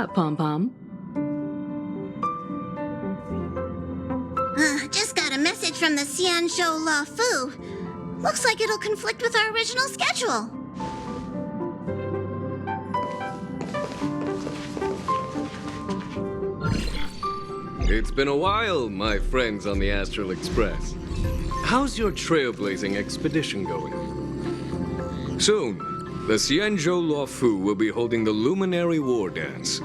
up, Pom-Pom? Just got a message from the Xianzhou La Fu. Looks like it'll conflict with our original schedule. It's been a while, my friends on the Astral Express. How's your trailblazing expedition going? Soon, the Xianzhou La Fu will be holding the Luminary War Dance.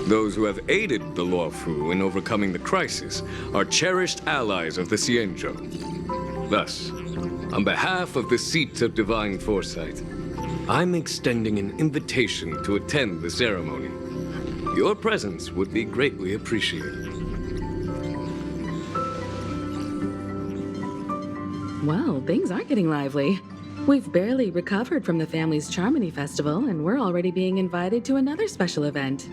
Those who have aided the La Fu in overcoming the crisis are cherished allies of the Xianzhou. Thus, on behalf of the Seat of Divine Foresight, I'm extending an invitation to attend the ceremony. Your presence would be greatly appreciated. Well, things aren't getting lively. We've barely recovered from the family's Charmony Festival, and we're already being invited to another special event.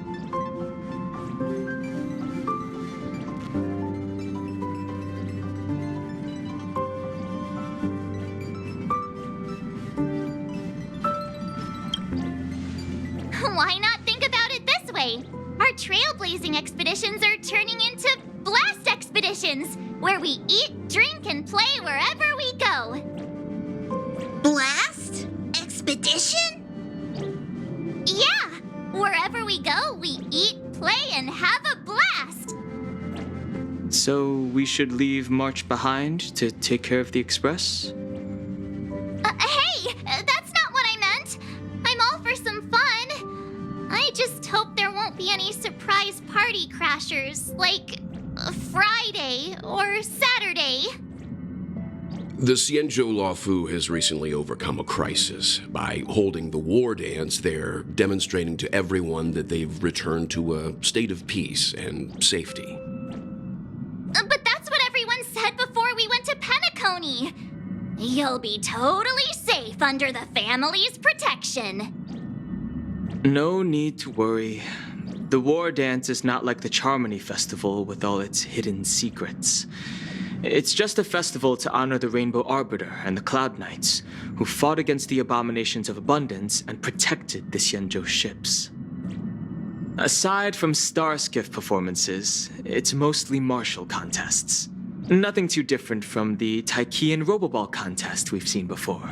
Why not think about it this way? Our trailblazing expeditions are turning into blast expeditions, where we eat, drink, and play wherever we go. Blast? Expedition? Yeah! Wherever we go, we eat, play, and have a blast! So we should leave March behind to take care of the Express? Hey! That's not what I meant! I'm all for some fun. I just hope there won't be any surprise party crashers, like Friday or Saturday. The Xianzhou La Fu has recently overcome a crisis. By holding the war dance, they're demonstrating to everyone that they've returned to a state of peace and safety. But that's what everyone said before we went to Penacony. You'll be totally safe under the family's protection. No need to worry. The war dance is not like the Charmony Festival with all its hidden secrets. It's just a festival to honor the Rainbow Arbiter and the Cloud Knights, who fought against the abominations of abundance and protected the Xianzhou ships. Aside from star skiff performances, it's mostly martial contests. Nothing too different from the Taiki and Roboball contest we've seen before.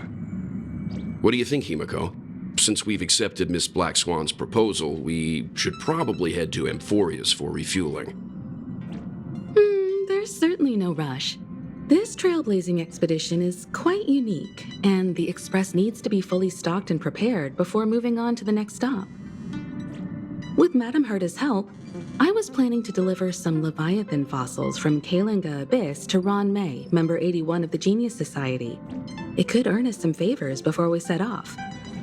What do you think, Himiko? Since we've accepted Miss Black Swan's proposal, we should probably head to Amphorius for refueling. There's certainly no rush. This trailblazing expedition is quite unique, and the Express needs to be fully stocked and prepared before moving on to the next stop. With Madame Herta's help, I was planning to deliver some Leviathan fossils from Kalinga Abyss to Ron May, member 81 of the Genius Society. It could earn us some favors before we set off.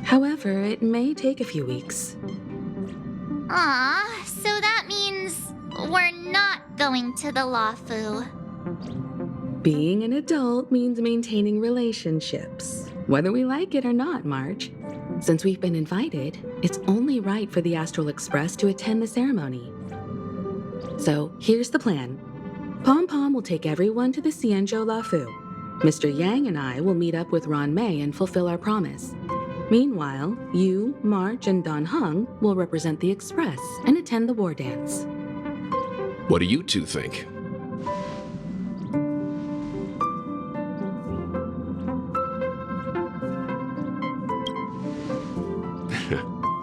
However, it may take a few weeks. Aw, so that means we're not going to the La Fu. Being an adult means maintaining relationships, whether we like it or not, March. Since we've been invited, it's only right for the Astral Express to attend the ceremony. So here's the plan. Pom-Pom will take everyone to the Xianzhou La Fu. Mr. Yang and I will meet up with Ron May and fulfill our promise. Meanwhile, you, March, and Don Hung will represent the Express and attend the war dance. What do you two think?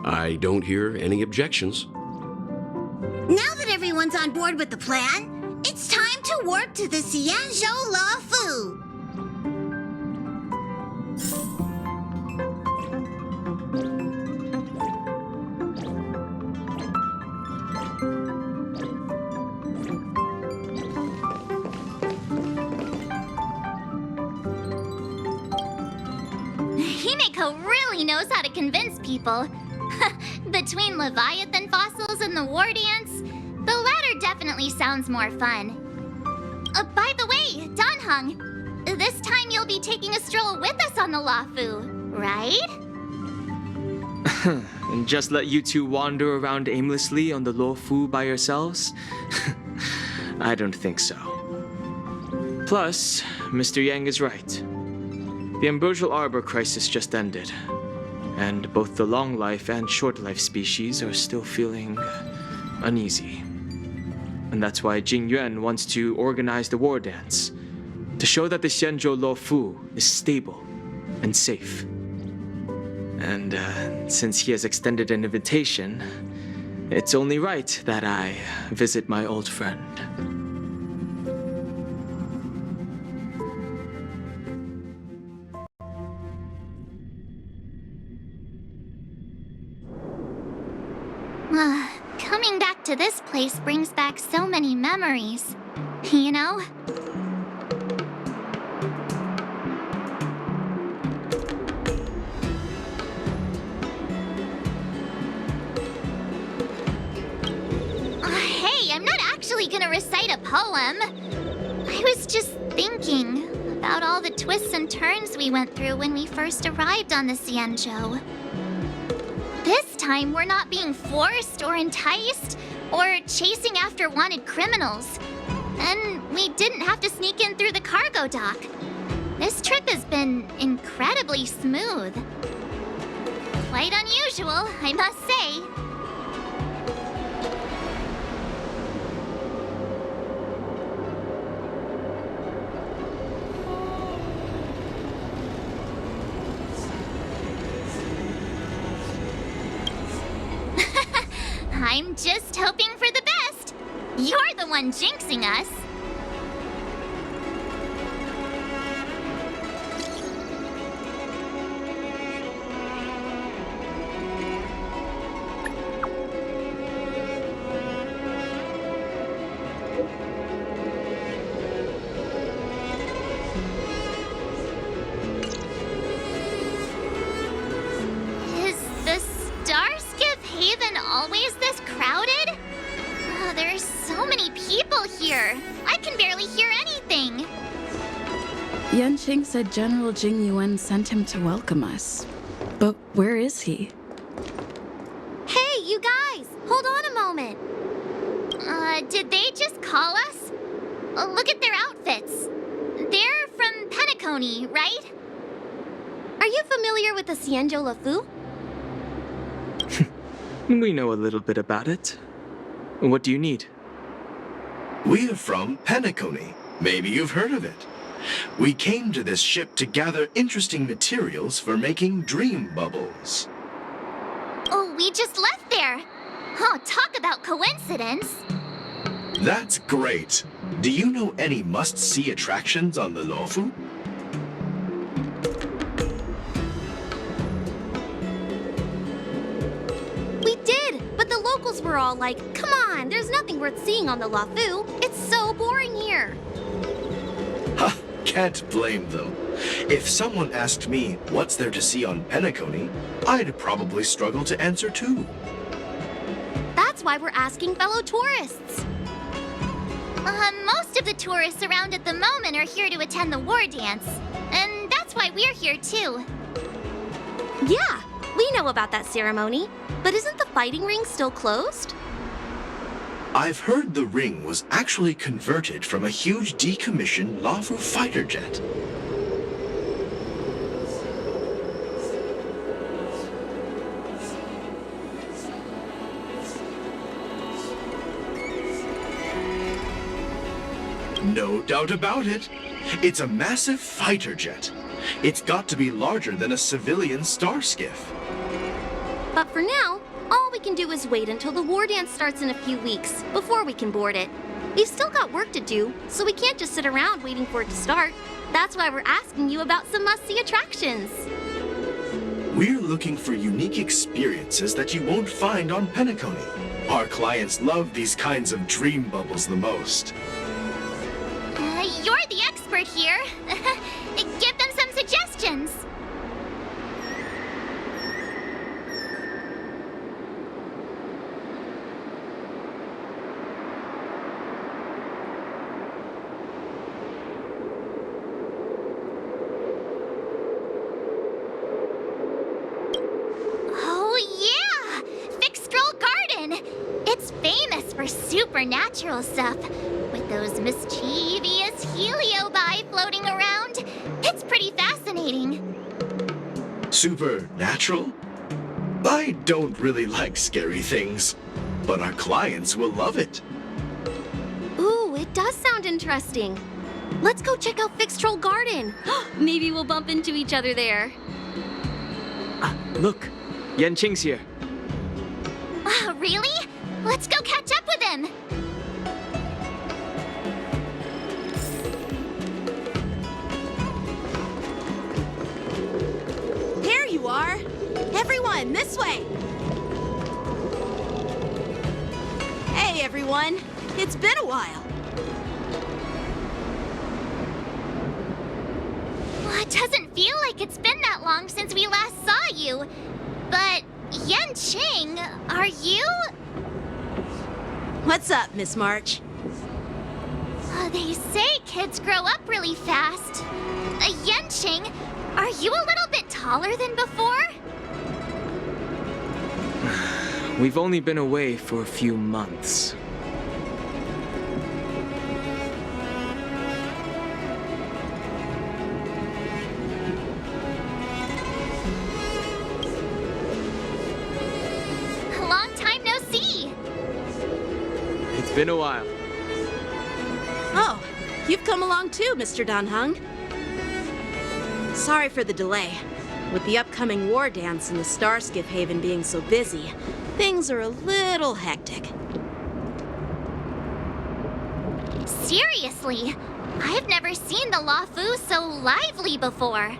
I don't hear any objections. Now that everyone's on board with the plan, it's time to warp to the Xianzhou La Fu. Himeko really knows how to convince people. Between Leviathan fossils and the war dance, the latter definitely sounds more fun. By the way, Don Hung, this time you'll be taking a stroll with us on the La Fu, right? And just let you two wander around aimlessly on the Lo Fu by yourselves? I don't think so. Plus, Mr. Yang is right. The Ambrosial Arbor crisis just ended, and both the long life and short life species are still feeling uneasy. And that's why Jing Yuan wants to organize the war dance, to show that the Xianzhou Luofu is stable and safe. And since he has extended an invitation, it's only right that I visit my old friend. Coming back to this place brings back so many memories. You know? Hey, I'm not actually gonna recite a poem. I was just thinking about all the twists and turns we went through when we first arrived on the Xianzhou. This time, we're not being forced or enticed or chasing after wanted criminals. And we didn't have to sneak in through the cargo dock. This trip has been incredibly smooth. Quite unusual, I must say. I'm just hoping for the best. You're the one jinxing us. Is the Starskiff Haven always this crowded? Oh, there's so many people here. I can barely hear anything. Yanqing said General Jing Yuan sent him to welcome us. But where is he? Hey, you guys! Hold on a moment. Did they just call us? Look at their outfits. They're from Penacony, right? Are you familiar with the Xianzhou Luofu? We know a little bit about it. What do you need? We're from Penacony. Maybe you've heard of it. We came to this ship to gather interesting materials for making dream bubbles. Oh, we just left there. Oh, talk about coincidence. That's great. Do you know any must-see attractions on the Luofu? We did, but the locals were all like, come on, there's nothing worth seeing on the Luofu. It's so boring here. Ha! Can't blame them. If someone asked me what's there to see on Penacony, I'd probably struggle to answer too. That's why we're asking fellow tourists. Most of the tourists around at the moment are here to attend the war dance. And that's why we're here too. Yeah, we know about that ceremony. But isn't the fighting ring still closed? I've heard the ring was actually converted from a huge decommissioned Luofu fighter jet. No doubt about it. It's a massive fighter jet. It's got to be larger than a civilian star skiff. But for now, all we can do is wait until the war dance starts in a few weeks before we can board it. We've still got work to do, so we can't just sit around waiting for it to start. That's why we're asking you about some must-see attractions. We're looking for unique experiences that you won't find on Penacony. Our clients love these kinds of dream bubbles the most. You're the expert here. Give them some suggestions. For supernatural stuff, with those mischievous heliobi floating around. It's pretty fascinating. Supernatural? I don't really like scary things. but our clients will love it. Ooh, it does sound interesting. Let's go check out Fixed Troll Garden. Maybe we'll bump into each other there. Ah, look, Yanqing's here. Really? Let's go catch up with him! There you are! Everyone, this way! Hey, everyone! It's been a while. Well, it doesn't feel like it's been that long since we last saw you. But, Yanqing, are you? What's up, Miss March? They say kids grow up really fast. Yanqing, are you a little bit taller than before? We've only been away for a few months. Long time no see. It's been a while. Oh, you've come along too, Mr. Danheng. Sorry for the delay. With the upcoming war dance and the Starskiff Haven being so busy, things are a little hectic. Seriously, I've never seen the Luofu so lively before.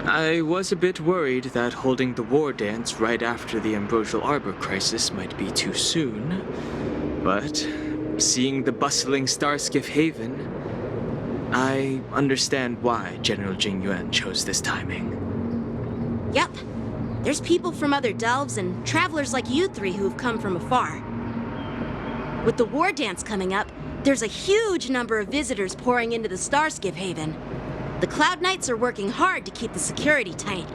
I was a bit worried that holding the war dance right after the Ambrosial Arbor crisis might be too soon. But seeing the bustling Starskiff Haven, I understand why General Jing Yuan chose this timing. Yep. There's people from other delves and travelers like you three who've come from afar. With the war dance coming up, there's a huge number of visitors pouring into the Starskiff Haven. The Cloud Knights are working hard to keep the security tight.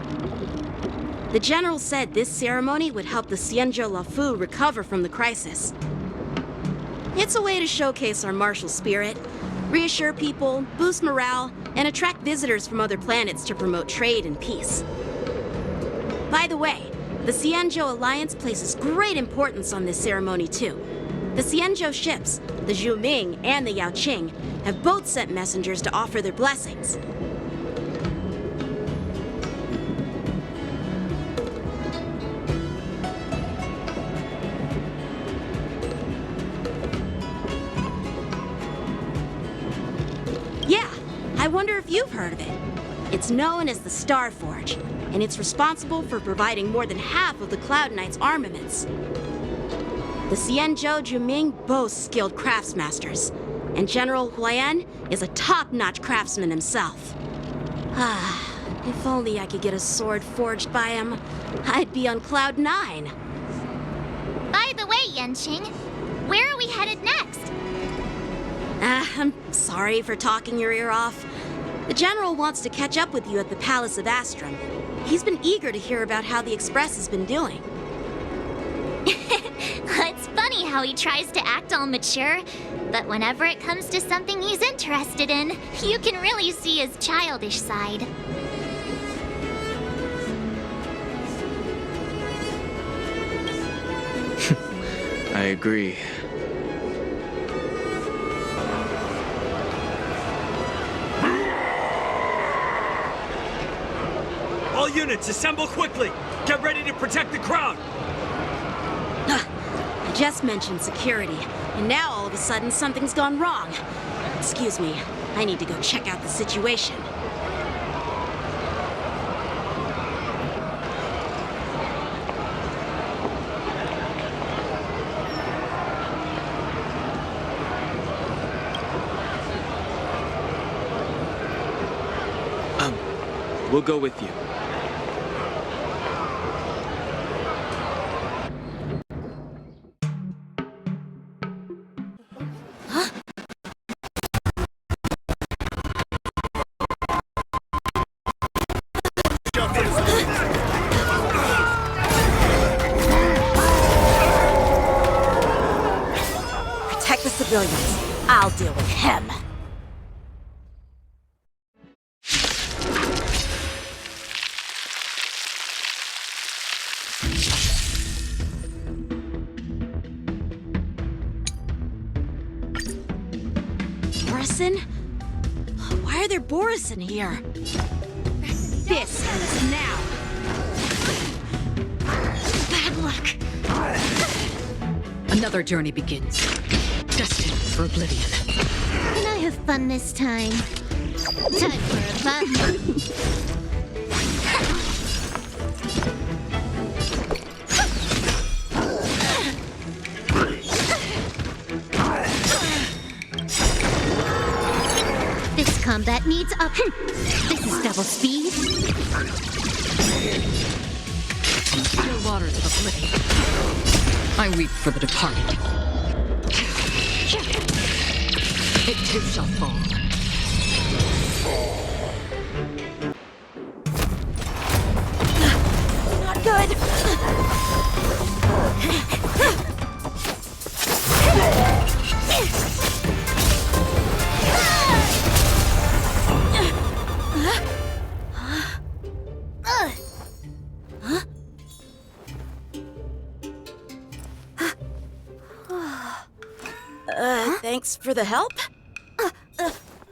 The General said this ceremony would help the Xianzhou Luofu recover from the crisis. It's a way to showcase our martial spirit, reassure people, boost morale, and attract visitors from other planets to promote trade and peace. By the way, the Xianzhou Alliance places great importance on this ceremony too. The Xianzhou ships, the Zhuming and the Yaoqing, have both sent messengers to offer their blessings. Yeah, I wonder if you've heard of it. It's known as the Star Forge, and it's responsible for providing more than half of the Cloud Knights' armaments. The Xianzhou Zhuming boasts skilled craftsmasters, and General Huayan is a top-notch craftsman himself. Ah, if only I could get a sword forged by him, I'd be on Cloud 9. By the way, Yanqing, where are we headed next? I'm sorry for talking your ear off. The General wants to catch up with you at the Palace of Astrum. He's been eager to hear about how the Express has been doing. It's funny how he tries to act all mature, but whenever it comes to something he's interested in, you can really see his childish side. I agree. All units, assemble quickly! Get ready to protect the crowd! I just mentioned security, and now all of a sudden something's gone wrong. Excuse me, I need to go check out the situation. We'll go with you. Protect the civilians. I'll deal with him. Borison? Why are there Borison here? This ends now. Bad luck. Another journey begins. Destined for oblivion. Can I have fun this time? Time for a fun. This combat needs up. This is double speed. Still waters of oblivion. I weep for the departed. It too shall fall. Not good. Thanks for the help.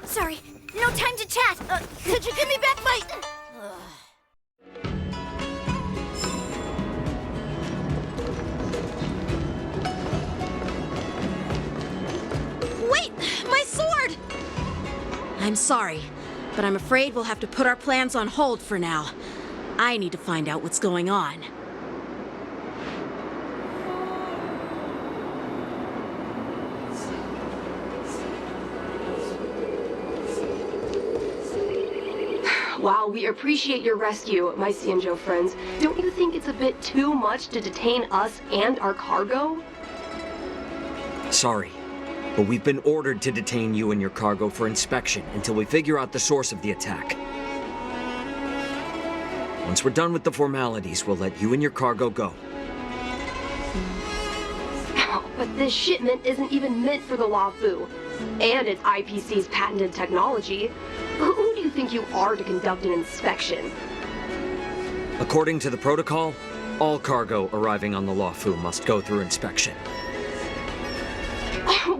Sorry, no time to chat. Could you give me back my... Wait! My sword! I'm sorry, but I'm afraid we'll have to put our plans on hold for now. I need to find out what's going on. While we appreciate your rescue, my Xianzhou friends, don't you think it's a bit too much to detain us and our cargo? Sorry, but we've been ordered to detain you and your cargo for inspection until we figure out the source of the attack. Once we're done with the formalities, we'll let you and your cargo go. But this shipment isn't even meant for the Luofu, and it's IPC's patented technology. Who do you think you are to conduct an inspection? According to the protocol, all cargo arriving on the Luofu must go through inspection.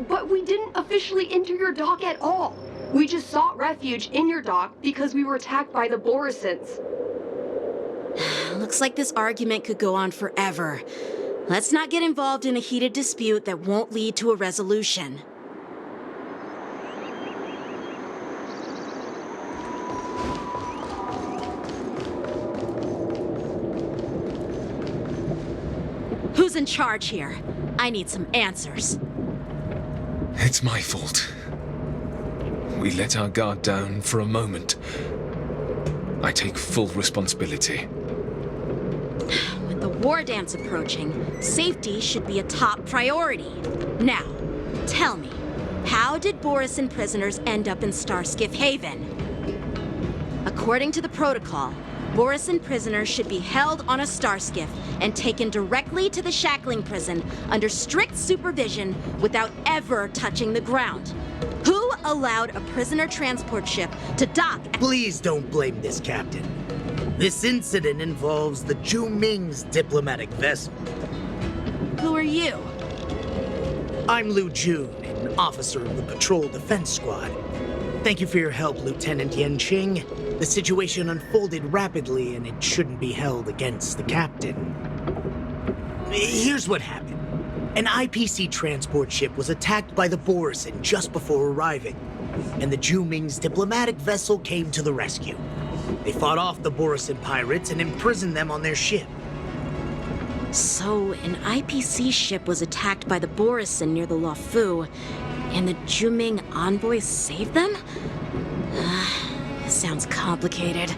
But we didn't officially enter your dock at all. We just sought refuge in your dock because we were attacked by the Borisons. Looks like this argument could go on forever. Let's not get involved in a heated dispute that won't lead to a resolution. Who's in charge here? I need some answers. It's my fault. We let our guard down for a moment. I take full responsibility. With the war dance approaching, safety should be a top priority. Now, tell me, how did Borison prisoners end up in Starskiff Haven? According to the protocol, Borison prisoners should be held on a starskiff and taken directly to the shackling prison under strict supervision without ever touching the ground. Who allowed a prisoner transport ship to dock at— Please don't blame this captain. This incident involves the Zhu Ming's diplomatic vessel. Who are you? I'm Liu Jun, an officer of the Patrol Defense Squad. Thank you for your help, Lieutenant Yanqing. The situation unfolded rapidly, and it shouldn't be held against the captain. Here's what happened. An IPC transport ship was attacked by the Borison just before arriving, and the Zhu Ming's diplomatic vessel came to the rescue. They fought off the Borison pirates and imprisoned them on their ship. So, an IPC ship was attacked by the Borison near the Luofu, and the Zhu Ming envoys saved them? Sounds complicated.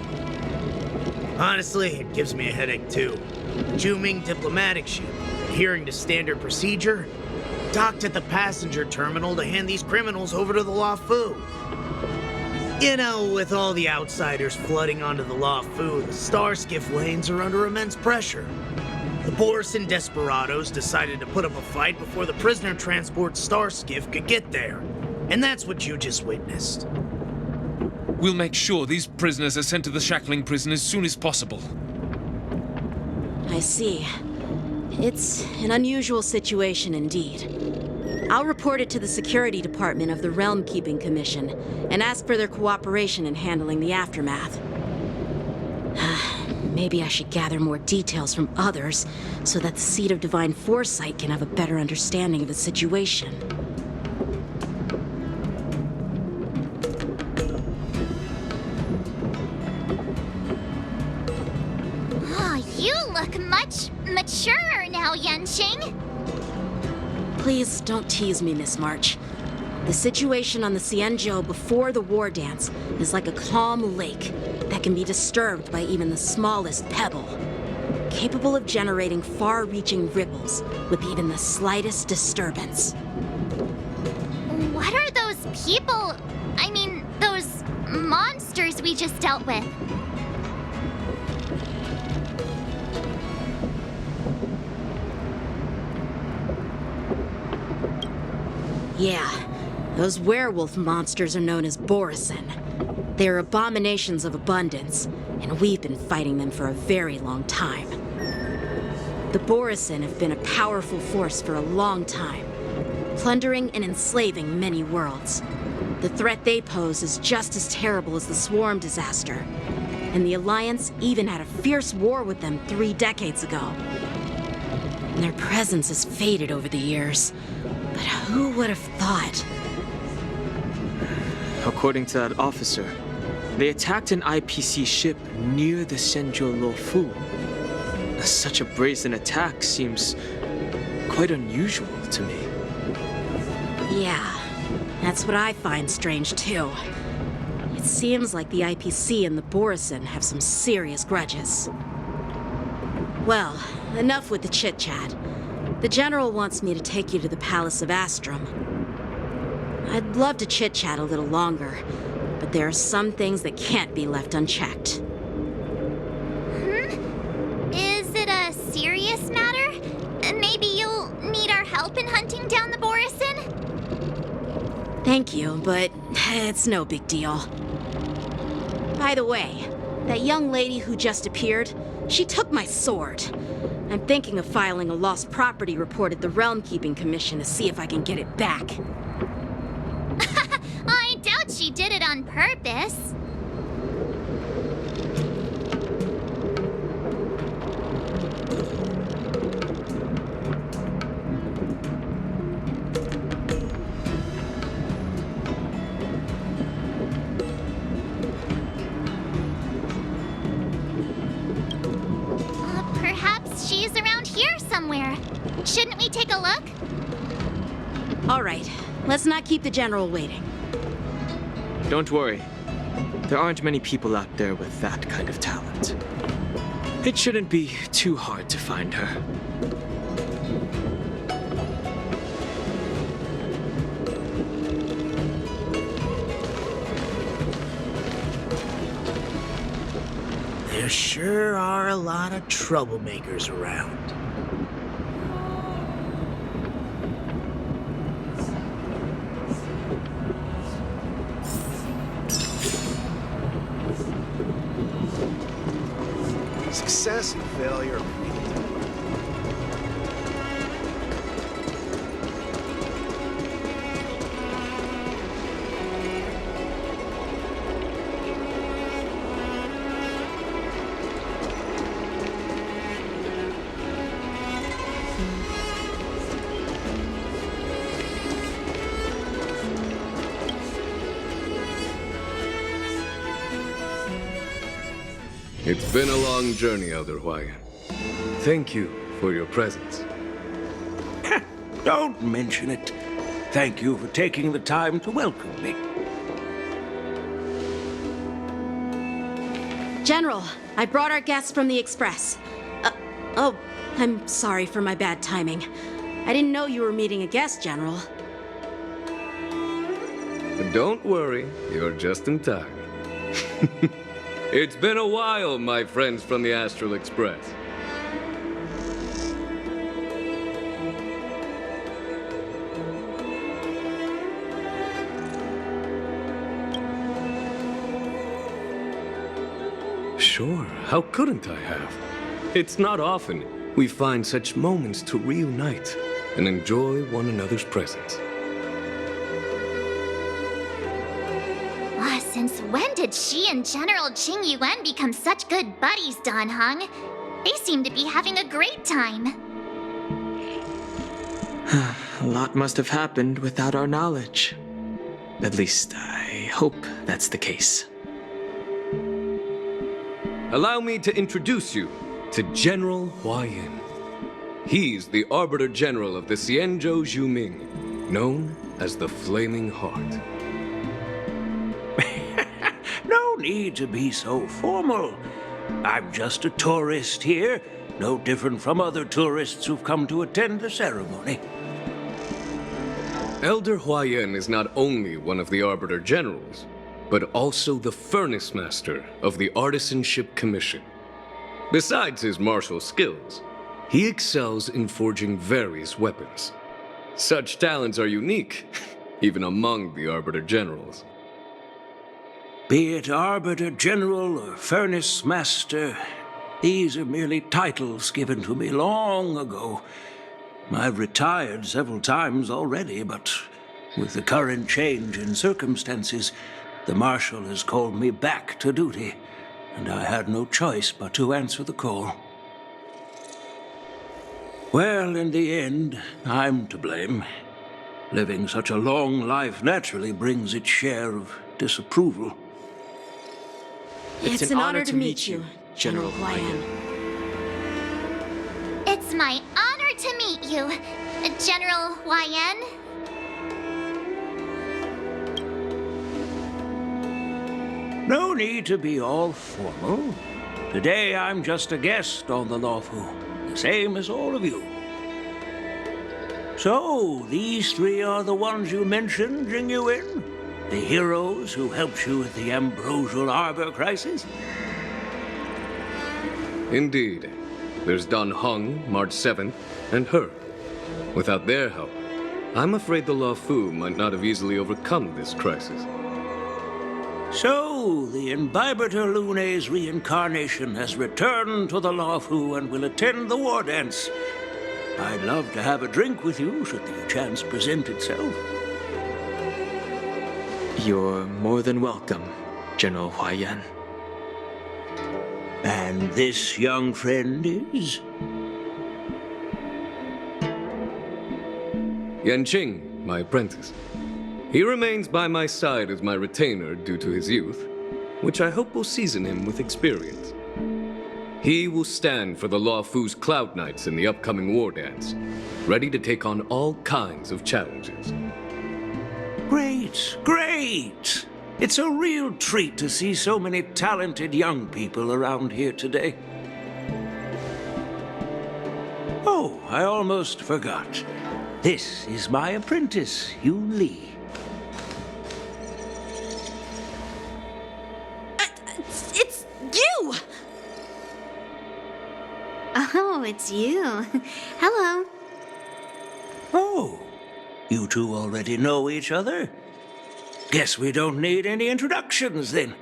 Honestly, it gives me a headache too. The Zhu Ming diplomatic ship, adhering to standard procedure, docked at the passenger terminal to hand these criminals over to the Luofu. You know, with all the outsiders flooding onto the Luofu, the Starskiff lanes are under immense pressure. The Borison desperados decided to put up a fight before the prisoner transport Starskiff could get there. And that's what you just witnessed. We'll make sure these prisoners are sent to the shackling prison as soon as possible. I see. It's an unusual situation indeed. I'll report it to the security department of the Realm Keeping Commission and ask for their cooperation in handling the aftermath. Maybe I should gather more details from others so that the Seed of Divine Foresight can have a better understanding of the situation. Oh, you look much maturer now, Yanqing. Please don't tease me, Miss March. The situation on the Xianzhou before the war dance is like a calm lake that can be disturbed by even the smallest pebble, capable of generating far-reaching ripples with even the slightest disturbance. What are those people? I mean, those monsters we just dealt with? Yeah, those werewolf monsters are known as Borisin. They're abominations of abundance, and we've been fighting them for a very long time. The Borisin have been a powerful force for a long time, plundering and enslaving many worlds. The threat they pose is just as terrible as the Swarm disaster, and the Alliance even had a fierce war with them 3 decades ago. And their presence has faded over the years, but who would have thought? According to that officer, they attacked an IPC ship near the Xianzhou Luofu. Such a brazen attack seems quite unusual to me. Yeah, that's what I find strange too. It seems like the IPC and the Borisin have some serious grudges. Well, enough with the chit-chat. The General wants me to take you to the Palace of Astrum. I'd love to chit-chat a little longer, but there are some things that can't be left unchecked. Is it a serious matter? Maybe you'll need our help in hunting down the Borisin? Thank you, but it's no big deal. By the way, that young lady who just appeared, she took my sword. I'm thinking of filing a lost property report at the Realm Keeping Commission to see if I can get it back. I doubt she did it on purpose. Perhaps she's around here somewhere. Shouldn't we take a look? All right, let's not keep the General waiting. Don't worry. There aren't many people out there with that kind of talent. It shouldn't be too hard to find her. There sure are a lot of troublemakers around. Success and failure. It's been a long journey, Elder Huayan. Thank you for your presence. Don't mention it. Thank you for taking the time to welcome me. General, I brought our guests from the Express. Oh, I'm sorry for my bad timing. I didn't know you were meeting a guest, General. But don't worry, you're just in time. It's been a while, my friends from the Astral Express. Sure, how couldn't I have? It's not often we find such moments to reunite. and enjoy one another's presence. Since when did she and General Jing Yuan become such good buddies, Dan Heng? They seem to be having a great time. A lot must have happened without our knowledge. At least, I hope that's the case. Allow me to introduce you to General Huayan. He's the Arbiter General of the Xianzhou Zhuming, known as the Flaming Heart. No need to be so formal. I'm just a tourist here, no different from other tourists who've come to attend the ceremony. Elder Huayan is not only one of the Arbiter Generals, but also the Furnace Master of the Artisanship Commission. Besides his martial skills, he excels in forging various weapons. Such talents are unique, even among the Arbiter Generals. Be it Arbiter General or Furnace Master, these are merely titles given to me long ago. I've retired several times already, but with the current change in circumstances, the Marshal has called me back to duty, and I had no choice but to answer the call. Well, in the end, I'm to blame. Living such a long life naturally brings its share of disapproval. It's an honor to meet you, General Huayan. It's my honor to meet you, General Huayan. No need to be all formal. Today I'm just a guest on the Luofu, the same as all of you. So, these three are the ones you mentioned, Jing Yuan? The heroes who helped you with the Ambrosial Arbor crisis? Indeed. There's Dan Heng, March 7th, and her. Without their help, I'm afraid the Luofu might not have easily overcome this crisis. So, the Imbibitor Lune's reincarnation has returned to the Luofu and will attend the war dance. I'd love to have a drink with you should the chance present itself. You're more than welcome, General Huayan. And this young friend is? Yanqing, my apprentice. He remains by my side as my retainer due to his youth, which I hope will season him with experience. He will stand for the Luofu's Cloud Knights in the upcoming war dance, ready to take on all kinds of challenges. Great, great! It's a real treat to see so many talented young people around here today. Oh, I almost forgot. This is my apprentice, Yun Li. It's you! Oh, it's you. Hello. Oh, you two already know each other? Guess we don't need any introductions then.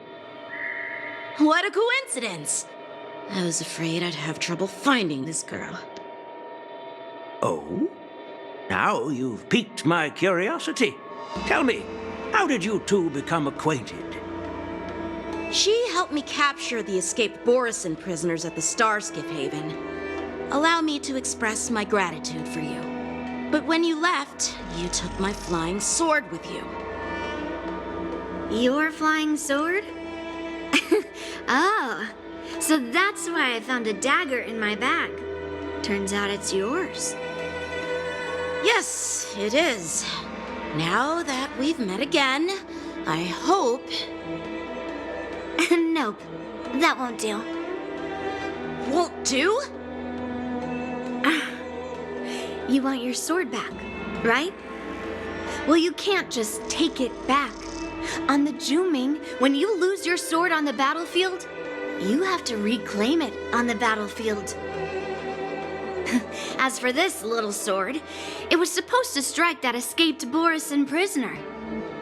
What a coincidence! I was afraid I'd have trouble finding this girl. Oh? Now you've piqued my curiosity. Tell me, how did you two become acquainted? She helped me capture the escaped Borison prisoners at the Starskiff Haven. Allow me to express my gratitude for you. But when you left, you took my flying sword with you. Your flying sword? Oh, so that's why I found a dagger in my bag. Turns out it's yours. Yes, it is. Now that we've met again, I hope... Nope, that won't do. Won't do? You want your sword back, right? Well, you can't just take it back. On the Zhuming, when you lose your sword on the battlefield, you have to reclaim it on the battlefield. As for this little sword, it was supposed to strike that escaped Borison prisoner.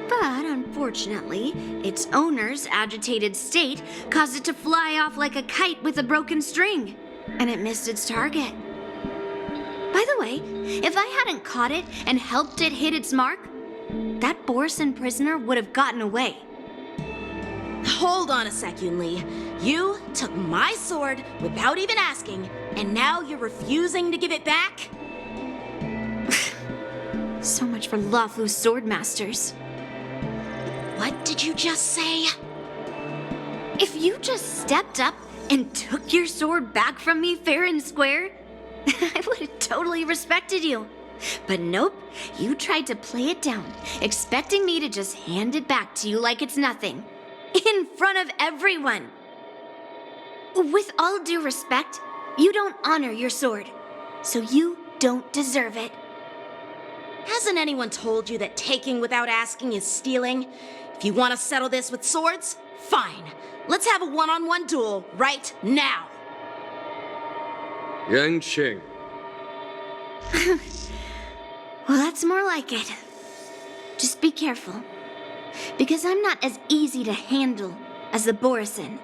But unfortunately, its owner's agitated state caused it to fly off like a kite with a broken string, and it missed its target. By the way, if I hadn't caught it and helped it hit its mark, that Borson prisoner would have gotten away. Hold on a sec, Yunli. You took my sword without even asking, and now you're refusing to give it back? So much for Luofu's swordmasters. What did you just say? If you just stepped up and took your sword back from me fair and square, I would have totally respected you. But nope, you tried to play it down, expecting me to just hand it back to you like it's nothing. In front of everyone. With all due respect, you don't honor your sword, so you don't deserve it. Hasn't anyone told you that taking without asking is stealing? If you want to settle this with swords, fine. Let's have a one-on-one duel right now. Yanqing. Well, that's more like it. Just be careful, because I'm not as easy to handle as the Borson.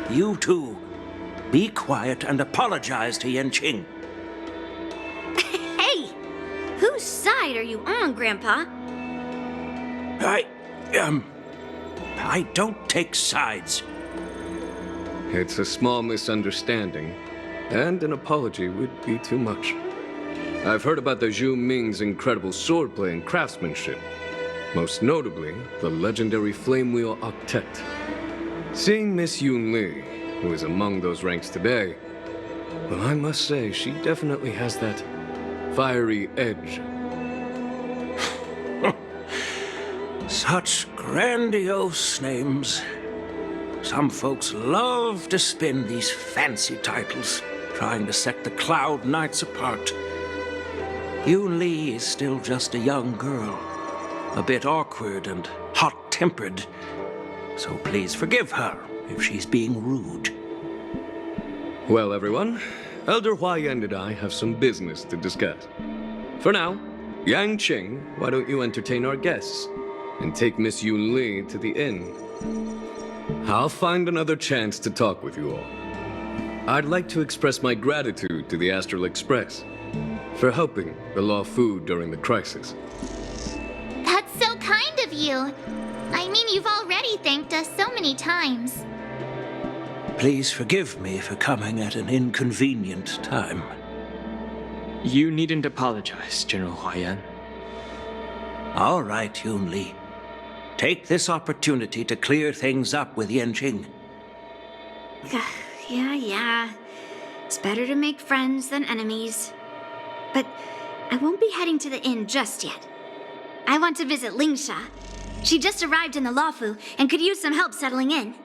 You two, be quiet and apologize to Yanqing. Hey! Whose side are you on, Grandpa? I don't take sides. It's a small misunderstanding, and an apology would be too much. I've heard about the Zhu Ming's incredible swordplay and craftsmanship, most notably the legendary Flame Wheel Octet. Seeing Miss Yunli, who is among those ranks today, well, I must say she definitely has that fiery edge. Such grandiose names. Some folks love to spin these fancy titles, trying to set the Cloud Knights apart. Yunli is still just a young girl, a bit awkward and hot-tempered, so please forgive her if she's being rude. Well, everyone, Elder Huayan and I have some business to discuss. For now, Yanqing, why don't you entertain our guests and take Miss Yunli to the inn? I'll find another chance to talk with you all. I'd like to express my gratitude to the Astral Express for helping the Luofu during the crisis. That's so kind of you. I mean, you've already thanked us so many times. Please forgive me for coming at an inconvenient time. You needn't apologize, General Huayan. All right, Yunli. Take this opportunity to clear things up with Yanqing. Yeah. It's better to make friends than enemies. But I won't be heading to the inn just yet. I want to visit Lingsha. She just arrived in the Luofu and could use some help settling in.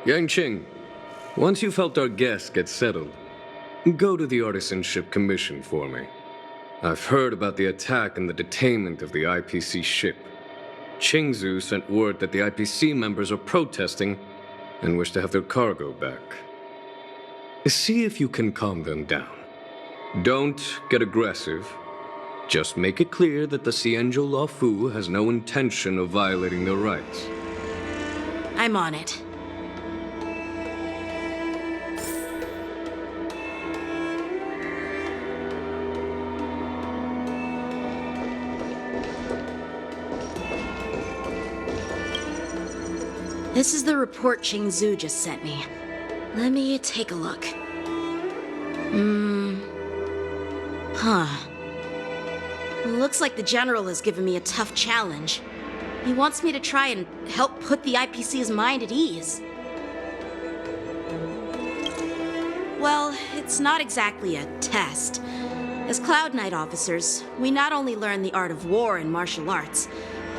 Yanqing, once you've helped our guests get settled, go to the Artisanship Commission for me. I've heard about the attack and the detainment of the IPC ship. Qingzu sent word that the IPC members are protesting and wish to have their cargo back. See if you can calm them down. Don't get aggressive. Just make it clear that the Xianzhou Luofu has no intention of violating their rights. I'm on it. This is the report Qingzu just sent me. Let me take a look. Looks like the General has given me a tough challenge. He wants me to try and help put the IPC's mind at ease. Well, it's not exactly a test. As Cloud Knight officers, we not only learn the art of war and martial arts,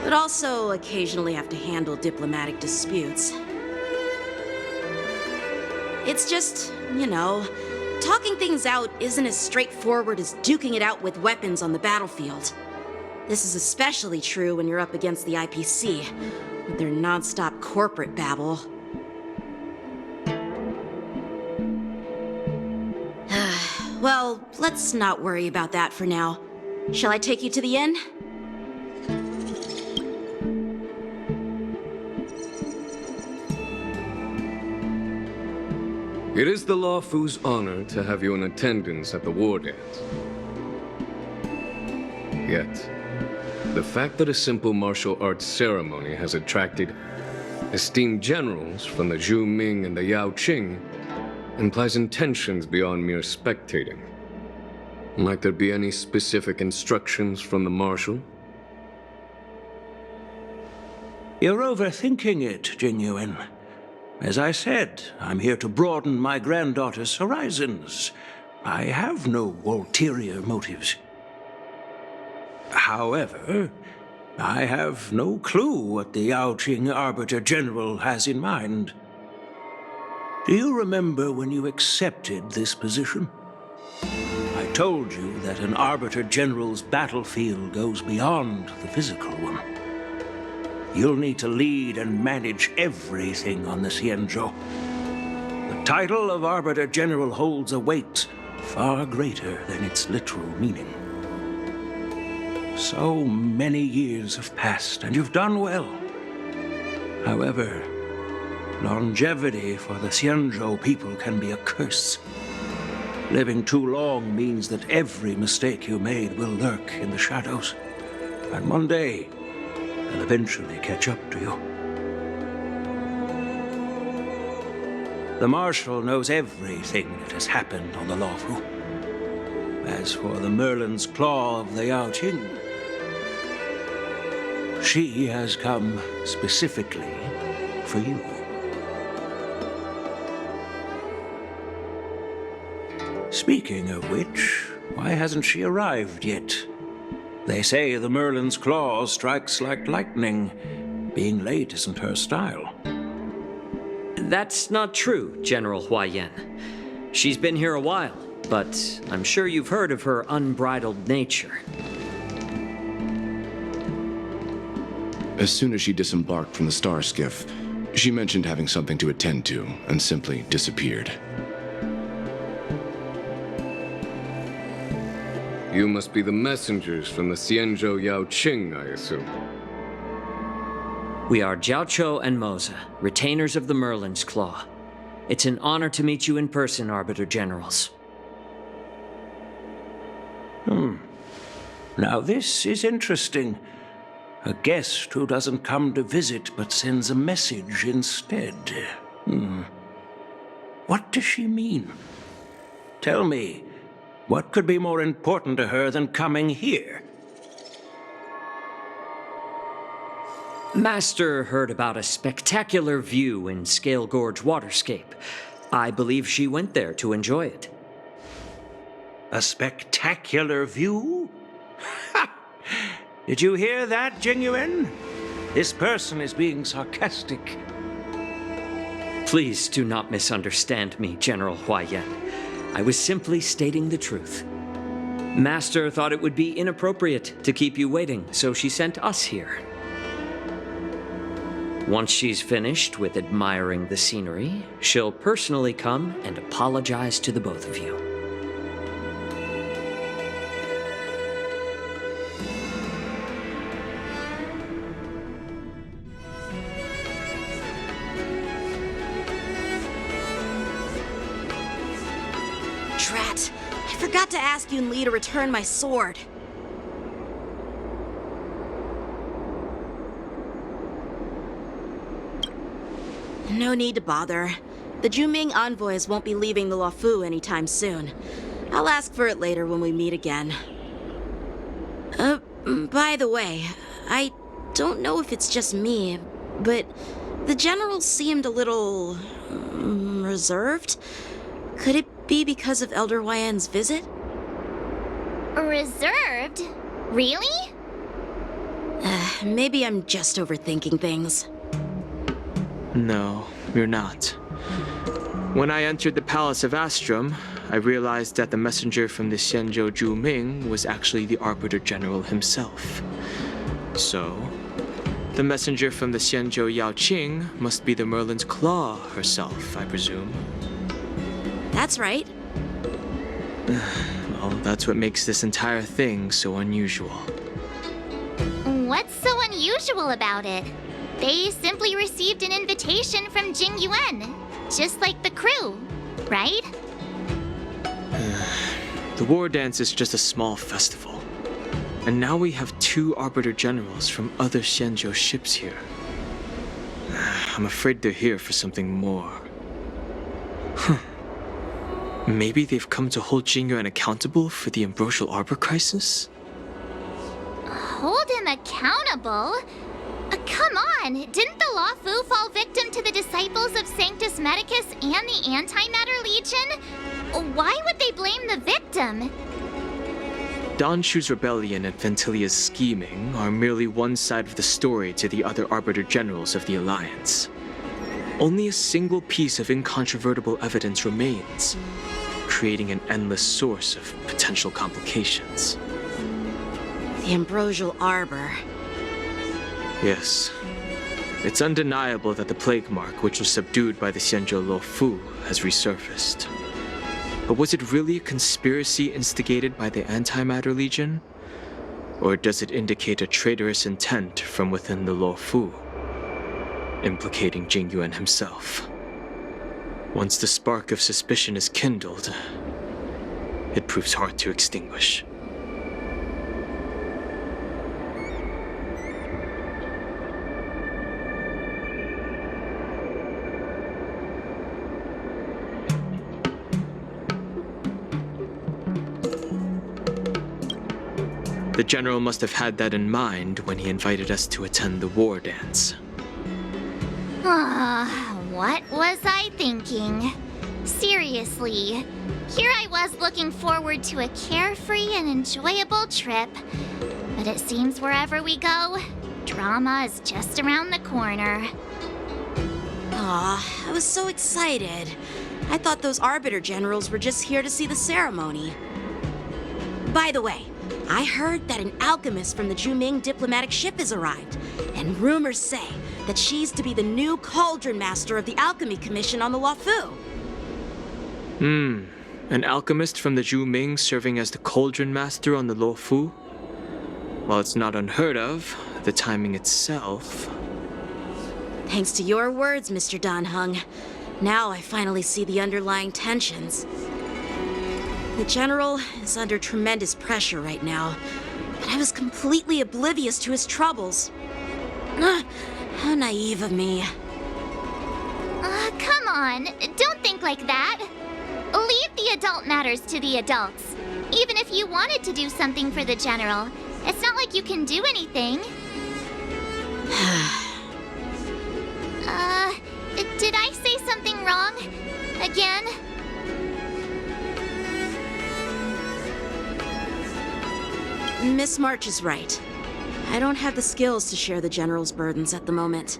but also occasionally have to handle diplomatic disputes. It's just, talking things out isn't as straightforward as duking it out with weapons on the battlefield. This is especially true when you're up against the IPC, with their non-stop corporate babble. Well, let's not worry about that for now. Shall I take you to the inn? It is the Law Fu's honor to have you in attendance at the war dance. Yet, the fact that a simple martial arts ceremony has attracted esteemed generals from the Zhu Ming and the Yao Qing implies intentions beyond mere spectating. Might there be any specific instructions from the marshal? You're overthinking it, Jingyuan. As I said, I'm here to broaden my granddaughter's horizons. I have no ulterior motives. However, I have no clue what the Yao Qing Arbiter General has in mind. Do you remember when you accepted this position? I told you that an Arbiter General's battlefield goes beyond the physical one. You'll need to lead and manage everything on the Xianzhou. The title of Arbiter General holds a weight far greater than its literal meaning. So many years have passed, and you've done well. However, longevity for the Xianzhou people can be a curse. Living too long means that every mistake you made will lurk in the shadows. And one day, they'll eventually catch up to you. The Marshal knows everything that has happened on the Luofu. As for the Merlin's Claw of the Yao Qing, she has come specifically for you. Speaking of which, why hasn't she arrived yet? They say the Merlin's Claw strikes like lightning. Being late isn't her style. That's not true, General Huaiyan. She's been here a while, but I'm sure you've heard of her unbridled nature. As soon as she disembarked from the star skiff, she mentioned having something to attend to and simply disappeared. You must be the messengers from the Xianzhou Yao Qing, I assume. We are Jiaoqiu and Moza, retainers of the Merlin's Claw. It's an honor to meet you in person, Arbiter Generals. Now this is interesting. A guest who doesn't come to visit but sends a message instead. What does she mean? Tell me, what could be more important to her than coming here? Master heard about a spectacular view in Scale Gorge Waterscape. I believe she went there to enjoy it. A spectacular view? Did you hear that, Jingyuan? This person is being sarcastic. Please do not misunderstand me, General Huaiyan. I was simply stating the truth. Master thought it would be inappropriate to keep you waiting, so she sent us here. Once she's finished with admiring the scenery, she'll personally come and apologize to the both of you. Drat! I forgot to ask Yun Li to return my sword. No need to bother. The Zhuming envoys won't be leaving the Luofu anytime soon. I'll ask for it later when we meet again. By the way, I don't know if it's just me, but the general seemed a little reserved. Could it be because of Elder Huaiyan's visit? Reserved? Really? Maybe I'm just overthinking things. No, you're not. When I entered the Palace of Astrum, I realized that the messenger from the Xianzhou Zhuming was actually the Arbiter General himself. So, the messenger from the Xianzhou Yao Qing must be the Merlin's Claw herself, I presume. That's right. Well, that's what makes this entire thing so unusual. What's so unusual about it? They simply received an invitation from Jing Yuan, just like the crew. right? The war dance is just a small festival. And now we have 2 Arbiter Generals from other Xianzhou ships here. I'm afraid they're here for something more. Maybe they've come to hold Jingyuan accountable for the Ambrosial Arbor crisis? Hold him accountable? Come on, didn't the Luofu fall victim to the disciples of Sanctus Medicus and the Antimatter Legion? Why would they blame the victim? Danshu's rebellion and Ventilia's scheming are merely one side of the story to the other Arbiter Generals of the Alliance. Only a single piece of incontrovertible evidence remains, creating an endless source of potential complications. The Ambrosial Arbor. Yes. It's undeniable that the plague mark, which was subdued by the Xianzhou Luofu, has resurfaced. But was it really a conspiracy instigated by the Antimatter Legion? Or does it indicate a traitorous intent from within the Luofu, implicating Jingyuan himself? Once the spark of suspicion is kindled, it proves hard to extinguish. The General must have had that in mind when he invited us to attend the war dance. What was I thinking? Seriously, here I was looking forward to a carefree and enjoyable trip. But it seems wherever we go, drama is just around the corner. Aw, I was so excited. I thought those Arbiter Generals were just here to see the ceremony. By the way, I heard that an alchemist from the Juming diplomatic ship has arrived, and rumors say that she's to be the new Cauldron Master of the Alchemy Commission on the Luofu. An alchemist from the Juming serving as the Cauldron Master on the Luofu? While it's not unheard of, the timing itself... Thanks to your words, Mr. Danheng. Now I finally see the underlying tensions. The General is under tremendous pressure right now, but I was completely oblivious to his troubles. How naive of me. Come on, don't think like that. Leave the adult matters to the adults. Even if you wanted to do something for the General, it's not like you can do anything. Did I say something wrong? Again? Miss March is right. I don't have the skills to share the General's burdens at the moment.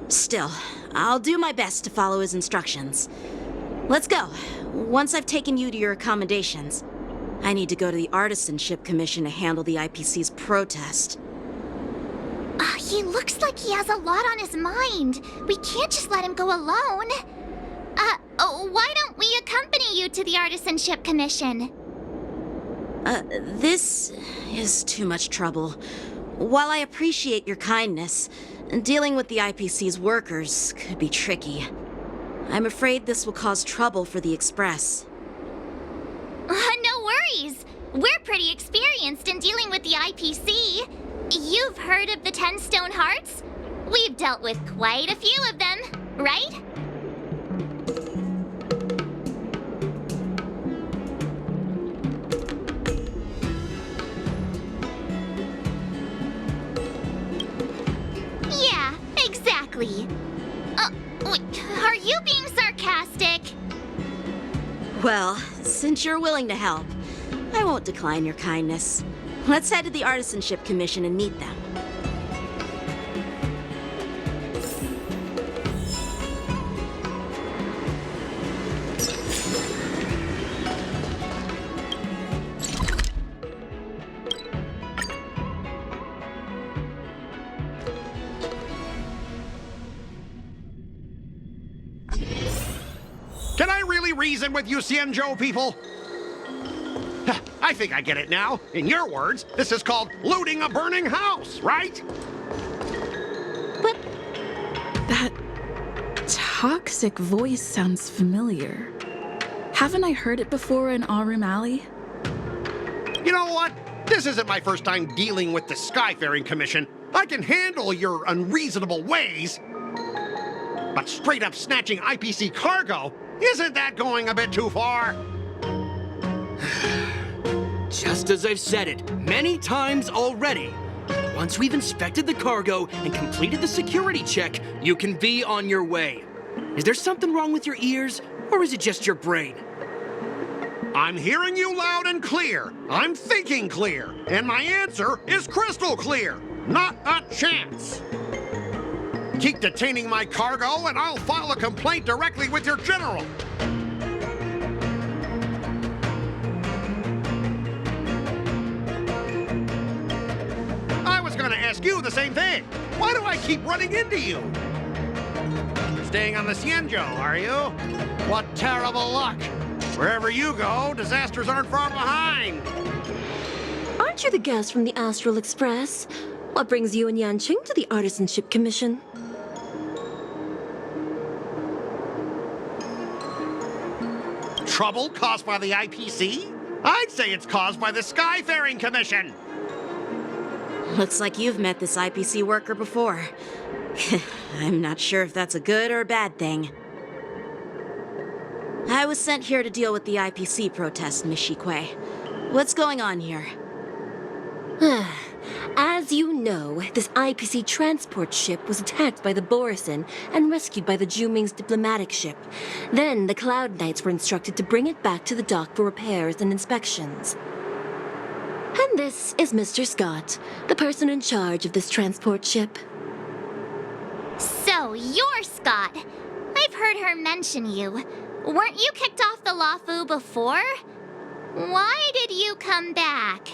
Still, I'll do my best to follow his instructions. Let's go. Once I've taken you to your accommodations, I need to go to the Artisanship Commission to handle the IPC's protest. He looks like he has a lot on his mind. We can't just let him go alone. Why don't we accompany you to the Artisanship Commission? This is too much trouble. While I appreciate your kindness, dealing with the IPC's workers could be tricky. I'm afraid this will cause trouble for the Express. No worries. We're pretty experienced in dealing with the IPC. You've heard of the 10 Stone Hearts? We've dealt with quite a few of them, right? Yeah, exactly. Are you being sarcastic? Well, since you're willing to help, I won't decline your kindness. Let's head to the Artisanship Commission and meet them. Can I really reason with you Xianzhou people? I think I get it now. In your words, this is called looting a burning house, right? That's toxic voice sounds familiar. Haven't I heard it before in Aurum Alley? You know what? This isn't my first time dealing with the Skyfaring Commission. I can handle your unreasonable ways. But straight up snatching IPC cargo, isn't that going a bit too far? Just as I've said it many times already. Once we've inspected the cargo and completed the security check, you can be on your way. Is there something wrong with your ears, or is it just your brain? I'm hearing you loud and clear. I'm thinking clear. And my answer is crystal clear. Not a chance. Keep detaining my cargo, and I'll file a complaint directly with your general. I was going to ask you the same thing. Why do I keep running into you? You're staying on the Xianzhou, are you? What terrible luck. Wherever you go, disasters aren't far behind. Aren't you the guest from the Astral Express? What brings you and Yanqing to the Artisanship Commission? Trouble caused by the IPC? I'd say it's caused by the Skyfaring Commission. Looks like you've met this IPC worker before. I'm not sure if that's a good or a bad thing. I was sent here to deal with the IPC protest, Miss Shikui. What's going on here? As you know, this IPC transport ship was attacked by the Borisin and rescued by the Juming's diplomatic ship. Then the Cloud Knights were instructed to bring it back to the dock for repairs and inspections. And this is Mr. Scott, the person in charge of this transport ship. So, you're Scott. I've heard her mention you. Weren't you kicked off the Luofu before? Why did you come back?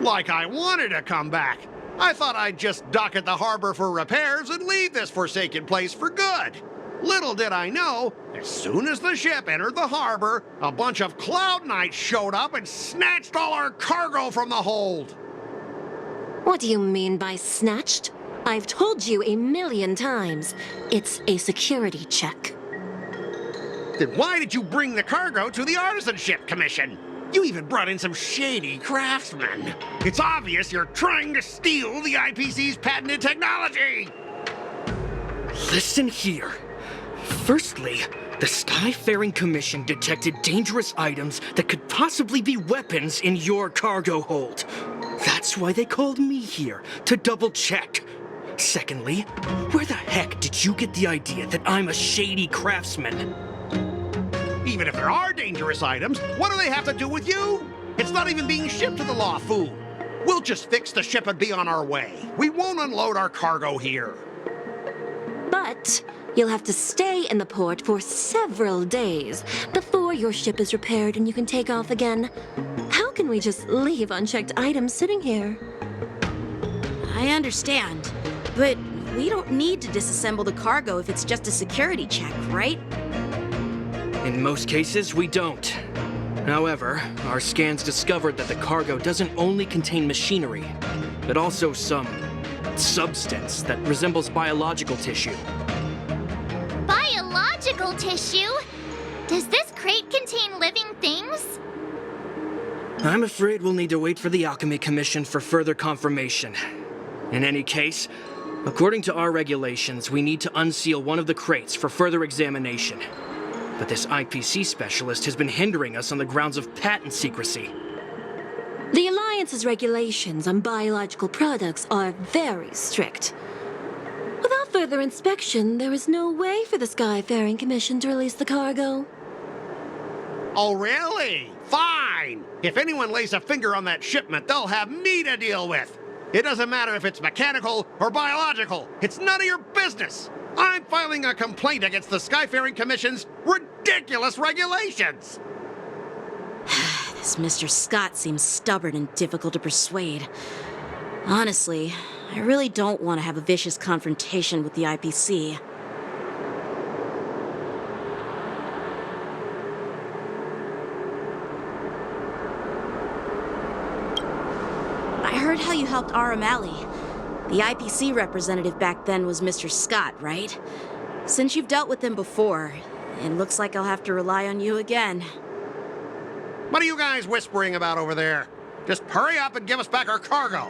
Like I wanted to come back. I thought I'd just dock at the harbor for repairs and leave this forsaken place for good. Little did I know, as soon as the ship entered the harbor, a bunch of Cloud Knights showed up and snatched all our cargo from the hold. What do you mean by snatched? I've told you 1,000,000 times. It's a security check. Then why did you bring the cargo to the Artisanship Commission? You even brought in some shady craftsmen. It's obvious you're trying to steal the IPC's patented technology. Listen here. Firstly, the Skyfaring Commission detected dangerous items that could possibly be weapons in your cargo hold. That's why they called me here, to double check. Secondly, where the heck did you get the idea that I'm a shady craftsman? Even if there are dangerous items, what do they have to do with you? It's not even being shipped to the Luofu. We'll just fix the ship and be on our way. We won't unload our cargo here. But you'll have to stay in the port for several days before your ship is repaired and you can take off again. How can we just leave unchecked items sitting here? I understand, but we don't need to disassemble the cargo if it's just a security check, right? In most cases, we don't. However, our scans discovered that the cargo doesn't only contain machinery, but also some substance that resembles biological tissue. Biological tissue? Does this crate contain living things? I'm afraid we'll need to wait for the Alchemy Commission for further confirmation. In any case, according to our regulations, we need to unseal one of the crates for further examination. But this IPC specialist has been hindering us on the grounds of patent secrecy. The Alliance's regulations on biological products are very strict. Without further inspection, there is no way for the Skyfaring Commission to release the cargo. Oh, really? Fine. If anyone lays a finger on that shipment, they'll have me to deal with. It doesn't matter if it's mechanical or biological. It's none of your business. I'm filing a complaint against the Skyfaring Commission's ridiculous regulations. This Mr. Scott seems stubborn and difficult to persuade. Honestly, I really don't want to have a vicious confrontation with the IPC. I heard how you helped Aurum Alley. The IPC representative back then was Mr. Scott, right? Since you've dealt with them before, it looks like I'll have to rely on you again. What are you guys whispering about over there? Just hurry up and give us back our cargo.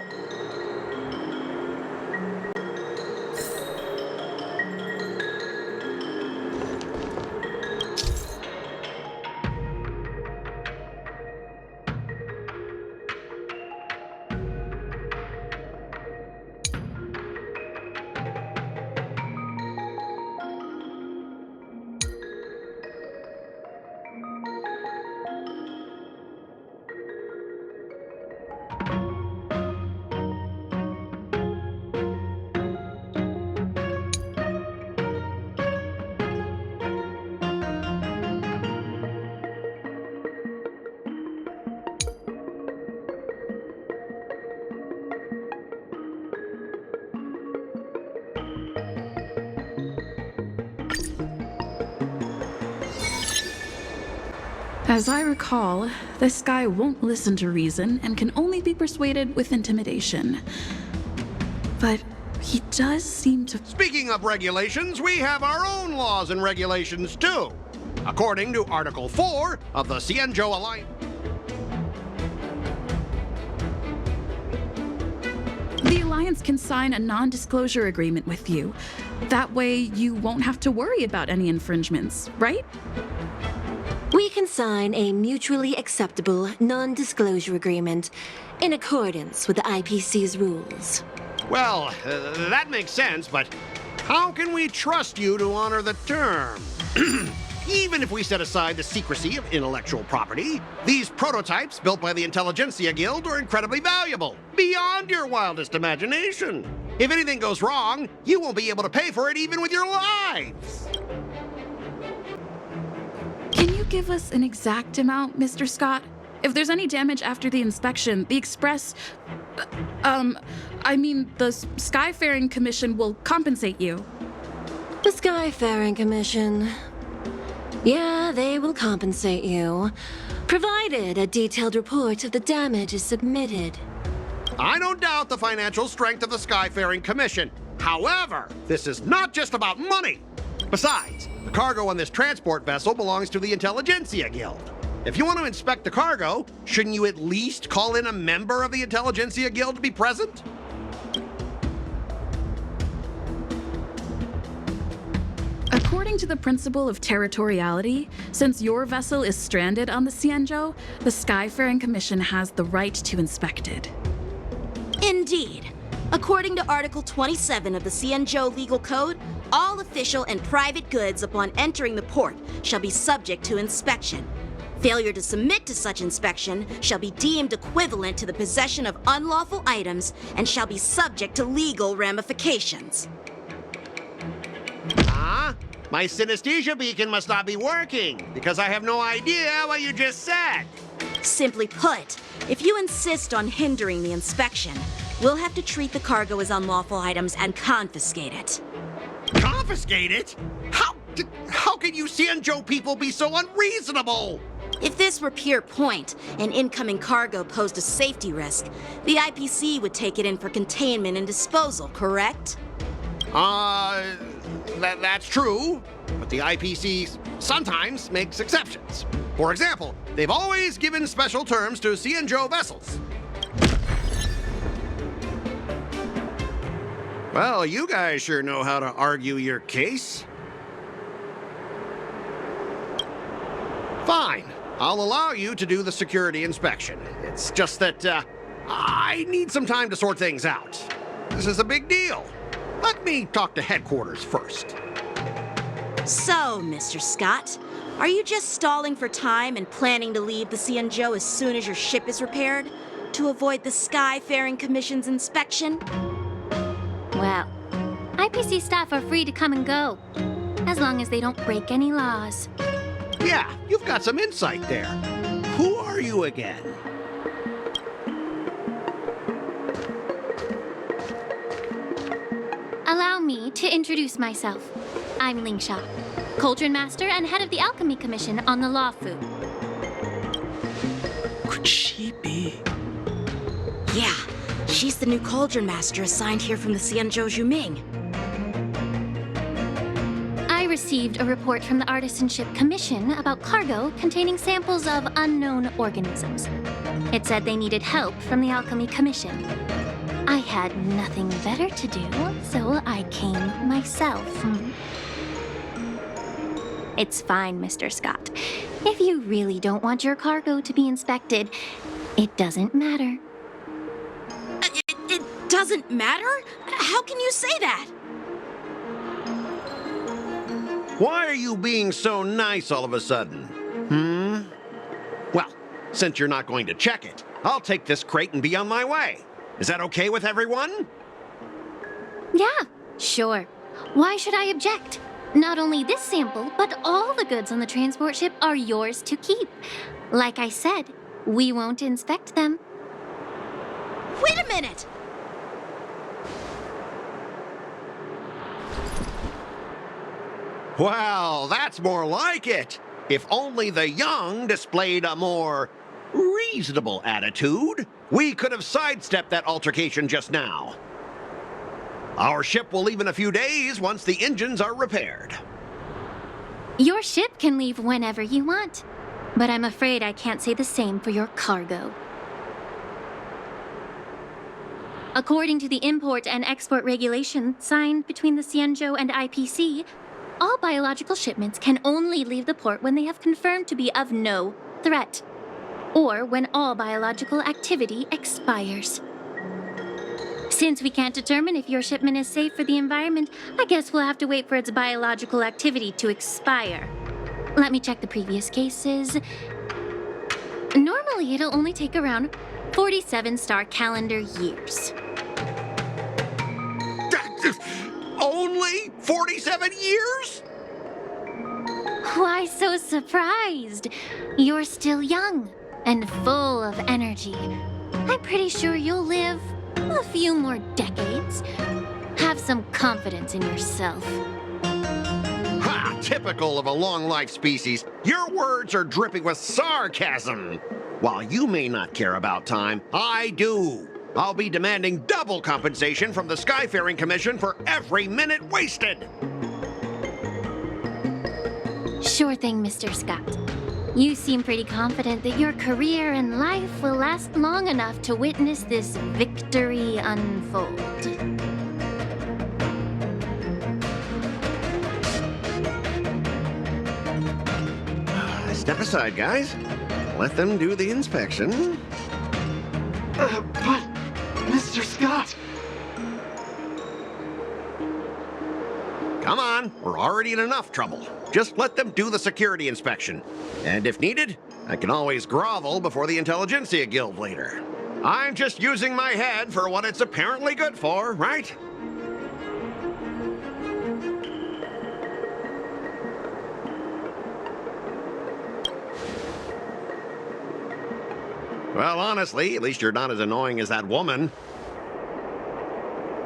As I recall, this guy won't listen to reason and can only be persuaded with intimidation. But he does seem to... Speaking of regulations, we have our own laws and regulations too. According to Article 4 of the Cienjo Alliance. The Alliance can sign a non-disclosure agreement with you. That way, you won't have to worry about any infringements, right? We can sign a mutually acceptable non-disclosure agreement in accordance with the IPC's rules. Well, that makes sense, but how can we trust you to honor the term? Even if we set aside the secrecy of intellectual property, these prototypes built by the Intelligentsia Guild are incredibly valuable, beyond your wildest imagination. If anything goes wrong, you won't be able to pay for it even with your lives. Can you give us an exact amount, Mr. Scott? If there's any damage after the inspection, the Express... the Skyfaring Commission will compensate you. The Skyfaring Commission... Yeah, they will compensate you, provided a detailed report of the damage is submitted. I don't doubt the financial strength of the Skyfaring Commission. However, this is not just about money. Besides, the cargo on this transport vessel belongs to the Intelligentsia Guild. If you want to inspect the cargo, shouldn't you at least call in a member of the Intelligentsia Guild to be present? According to the principle of territoriality, since your vessel is stranded on the Cienjo, the Skyfaring Commission has the right to inspect it. Indeed. According to Article 27 of the Cienjo Legal Code, all official and private goods upon entering the port shall be subject to inspection. Failure to submit to such inspection shall be deemed equivalent to the possession of unlawful items and shall be subject to legal ramifications. My synesthesia beacon must not be working, because I have no idea what you just said. Simply put, if you insist on hindering the inspection, we'll have to treat the cargo as unlawful items and confiscate it. Confiscate it? How can you Cienjo people be so unreasonable? If this were pure point and incoming cargo posed a safety risk, the IPC would take it in for containment and disposal, correct? That's true, but the IPC sometimes makes exceptions. For example, they've always given special terms to Cienjo vessels. Well, you guys sure know how to argue your case. Fine, I'll allow you to do the security inspection. It's just that, I need some time to sort things out. This is a big deal. Let me talk to headquarters first. So, Mr. Scott, are you just stalling for time and planning to leave the Cienjo as soon as your ship is repaired to avoid the Skyfaring Commission's inspection? Well, IPC staff are free to come and go, as long as they don't break any laws. Yeah, you've got some insight there. Who are you again? Allow me to introduce myself. I'm Lingsha, Cauldron Master and head of the Alchemy Commission on the Lawfu. Could she be? Yeah, she's the new Cauldron Master assigned here from the Cienjo Juming. I received a report from the Artisanship Commission about cargo containing samples of unknown organisms. It said they needed help from the Alchemy Commission. I had nothing better to do, so I came myself. It's fine, Mr. Scott. If you really don't want your cargo to be inspected, it doesn't matter. It doesn't matter? How can you say that? Why are you being so nice all of a sudden? Well, since you're not going to check it, I'll take this crate and be on my way. Is that okay with everyone? Yeah, sure. Why should I object? Not only this sample, but all the goods on the transport ship are yours to keep. Like I said, we won't inspect them. Wait a minute! Well, that's more like it. If only the young displayed a more reasonable attitude, we could have sidestepped that altercation just now. Our ship will leave in a few days once the engines are repaired. Your ship can leave whenever you want, but I'm afraid I can't say the same for your cargo. According to the import and export regulation signed between the Xianzhou and IPC, all biological shipments can only leave the port when they have confirmed to be of no threat, or when all biological activity expires. Since we can't determine if your shipment is safe for the environment, I guess we'll have to wait for its biological activity to expire. Let me check the previous cases. Normally, it'll only take around 47 star calendar years. Only 47 years? Why so surprised? You're still young and full of energy. I'm pretty sure you'll live a few more decades. Have some confidence in yourself. Ha! Typical of a long-life species. Your words are dripping with sarcasm. While you may not care about time, I do. I'll be demanding double compensation from the Skyfaring Commission for every minute wasted. Sure thing, Mr. Scott. You seem pretty confident that your career and life will last long enough to witness this victory unfold. Step aside, guys. Let them do the inspection. But, Mr. Scott! Come on, we're already in enough trouble. Just let them do the security inspection. And if needed, I can always grovel before the Intelligentsia Guild later. I'm just using my head for what it's apparently good for, right? Well, honestly, at least you're not as annoying as that woman.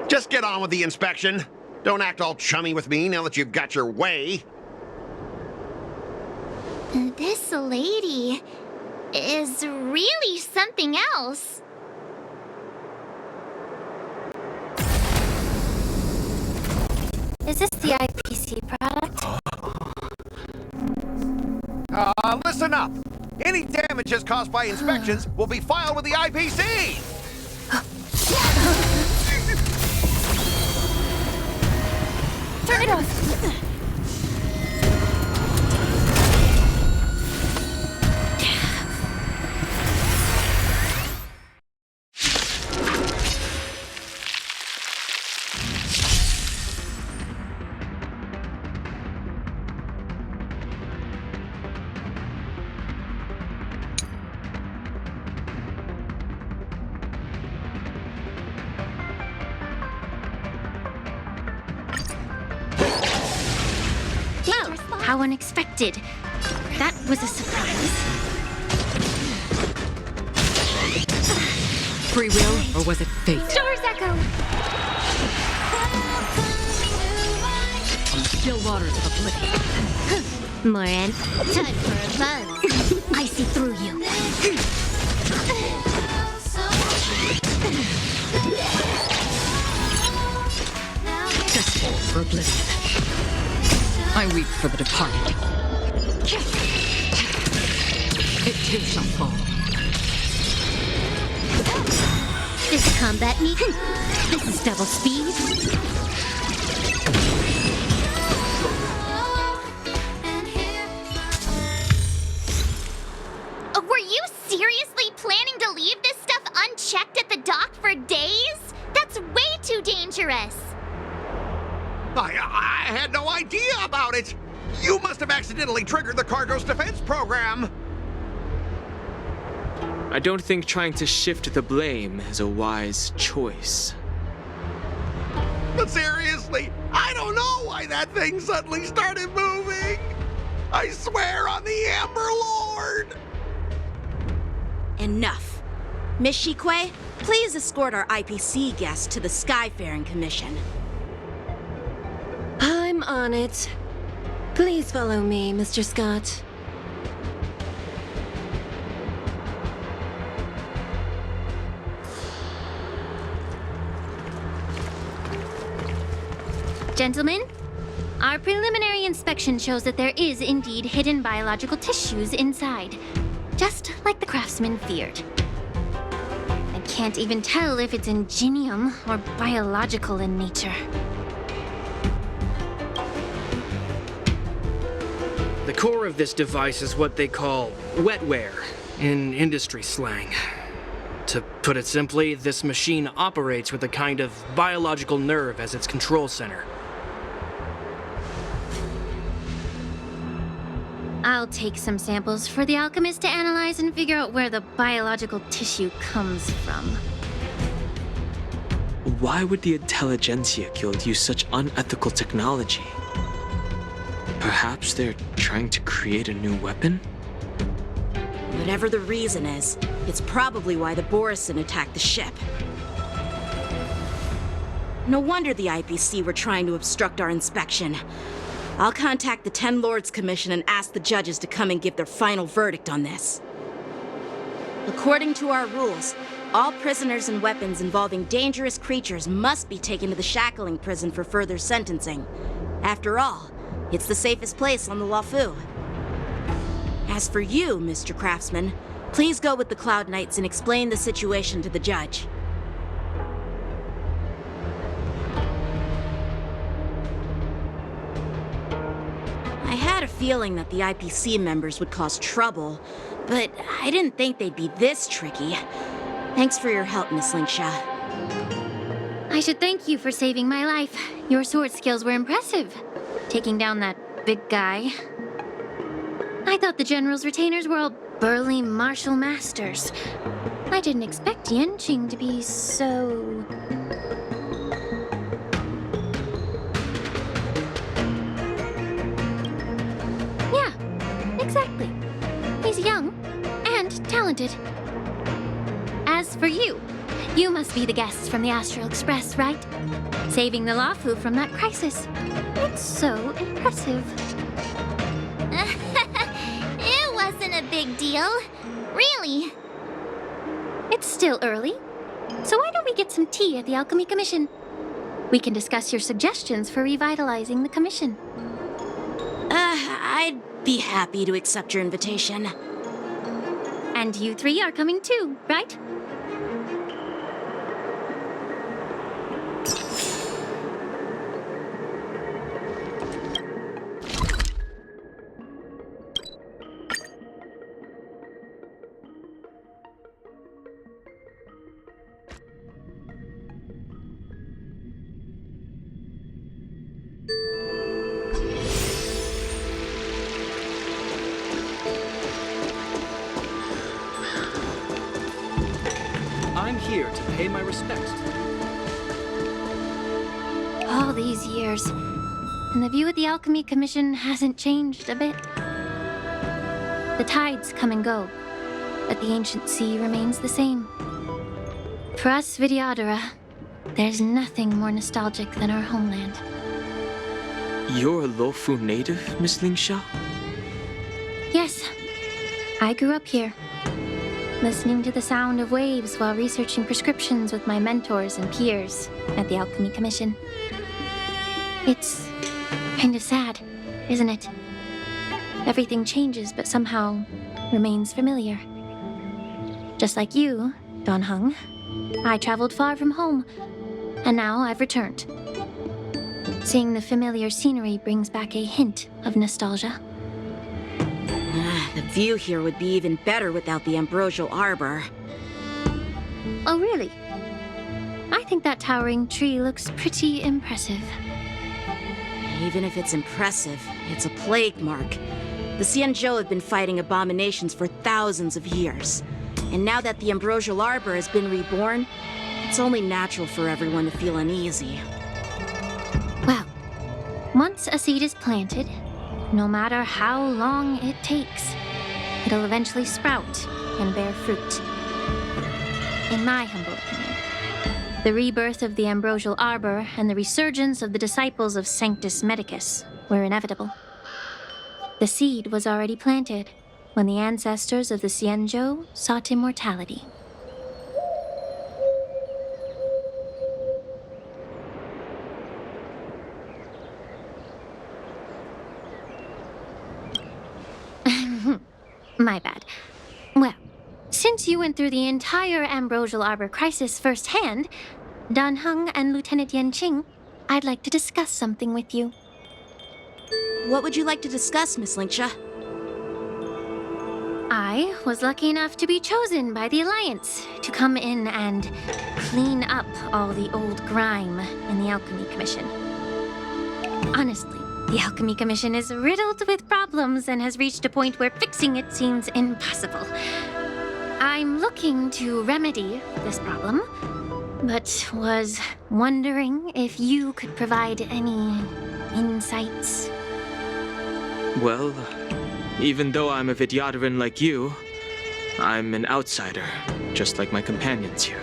Just get on with the inspection. Don't act all chummy with me now that you've got your way. This lady is really something else. Is this the IPC product? Listen up. Any damages caused by inspections will be filed with the IPC. Turn it off. How unexpected. That was a surprise. Free will, or was it fate? Stars Echo! On the still waters of oblivion. Moran, time for a buzz. I see through you. Festival for oblivion. I weep for the departed. It too shall fall. This combat meet? This is double speed. Were you seriously planning to leave this stuff unchecked at the dock for days? That's way too dangerous. I had no idea about it. You must have accidentally triggered the cargo's defense program. I don't think trying to shift the blame is a wise choice. But seriously, I don't know why that thing suddenly started moving. I swear on the Amber Lord. Enough. Miss Shikwe, please escort our IPC guests to the Skyfaring Commission. I'm on it. Please follow me, Mr. Scott. Gentlemen, our preliminary inspection shows that there is indeed hidden biological tissues inside, just like the craftsman feared. I can't even tell if it's ingenium or biological in nature. The core of this device is what they call wetware in industry slang. To put it simply, this machine operates with a kind of biological nerve as its control center. I'll take some samples for the alchemist to analyze and figure out where the biological tissue comes from. Why would the Intelligentsia Guild use such unethical technology? Perhaps they're trying to create a new weapon? Whatever the reason is, it's probably why the Borison attacked the ship. No wonder the IPC were trying to obstruct our inspection. I'll contact the Ten Lords Commission and ask the judges to come and give their final verdict on this. According to our rules, all prisoners and weapons involving dangerous creatures must be taken to the shackling prison for further sentencing. After all, it's the safest place on the Luofu. As for you, Mr. Craftsman, please go with the Cloud Knights and explain the situation to the judge. I had a feeling that the IPC members would cause trouble, but I didn't think they'd be this tricky. Thanks for your help, Miss Lingsha. I should thank you for saving my life. Your sword skills were impressive. Taking down that big guy. I thought the General's retainers were all burly martial masters. I didn't expect Yenqing to be so... Yeah, exactly. He's young and talented. As for you, you must be the guests from the Astral Express, right? Saving the Luofu from that crisis. It's so impressive. It wasn't a big deal. Really. It's still early, so why don't we get some tea at the Alchemy Commission? We can discuss your suggestions for revitalizing the commission. I'd be happy to accept your invitation. And you three are coming too, right? I'm here to pay my respects. All these years, and the view of the Alchemy Commission hasn't changed a bit. The tides come and go, but the ancient sea remains the same. For us Vidyadhara, there's nothing more nostalgic than our homeland. You're a Luofu native, Miss Lingsha? Yes, I grew up here, listening to the sound of waves while researching prescriptions with my mentors and peers at the Alchemy Commission. It's kind of sad, isn't it? Everything changes, but somehow remains familiar. Just like you, Don Hung, I traveled far from home, and now I've returned. Seeing the familiar scenery brings back a hint of nostalgia. The view here would be even better without the ambrosial arbor. Oh, really? I think that towering tree looks pretty impressive. Even if it's impressive, it's a plague mark. The Xianzhou have been fighting abominations for thousands of years. And now that the ambrosial arbor has been reborn, it's only natural for everyone to feel uneasy. Well, once a seed is planted, no matter how long it takes, it'll eventually sprout and bear fruit. In my humble opinion, the rebirth of the ambrosial arbor and the resurgence of the disciples of Sanctus Medicus were inevitable. The seed was already planted when the ancestors of the Xianzhou sought immortality. My bad. Well, since you went through the entire ambrosial arbor crisis firsthand, Dan Heng and Lieutenant Yanqing, I'd like to discuss something with you. What would you like to discuss, Miss Linksha? I was lucky enough to be chosen by the Alliance to come in and clean up all the old grime in the Alchemy Commission. Honestly, the Alchemy Commission is riddled with problems and has reached a point where fixing it seems impossible. I'm looking to remedy this problem, but was wondering if you could provide any insights. Well, even though I'm a Vidyadharan like you, I'm an outsider, just like my companions here.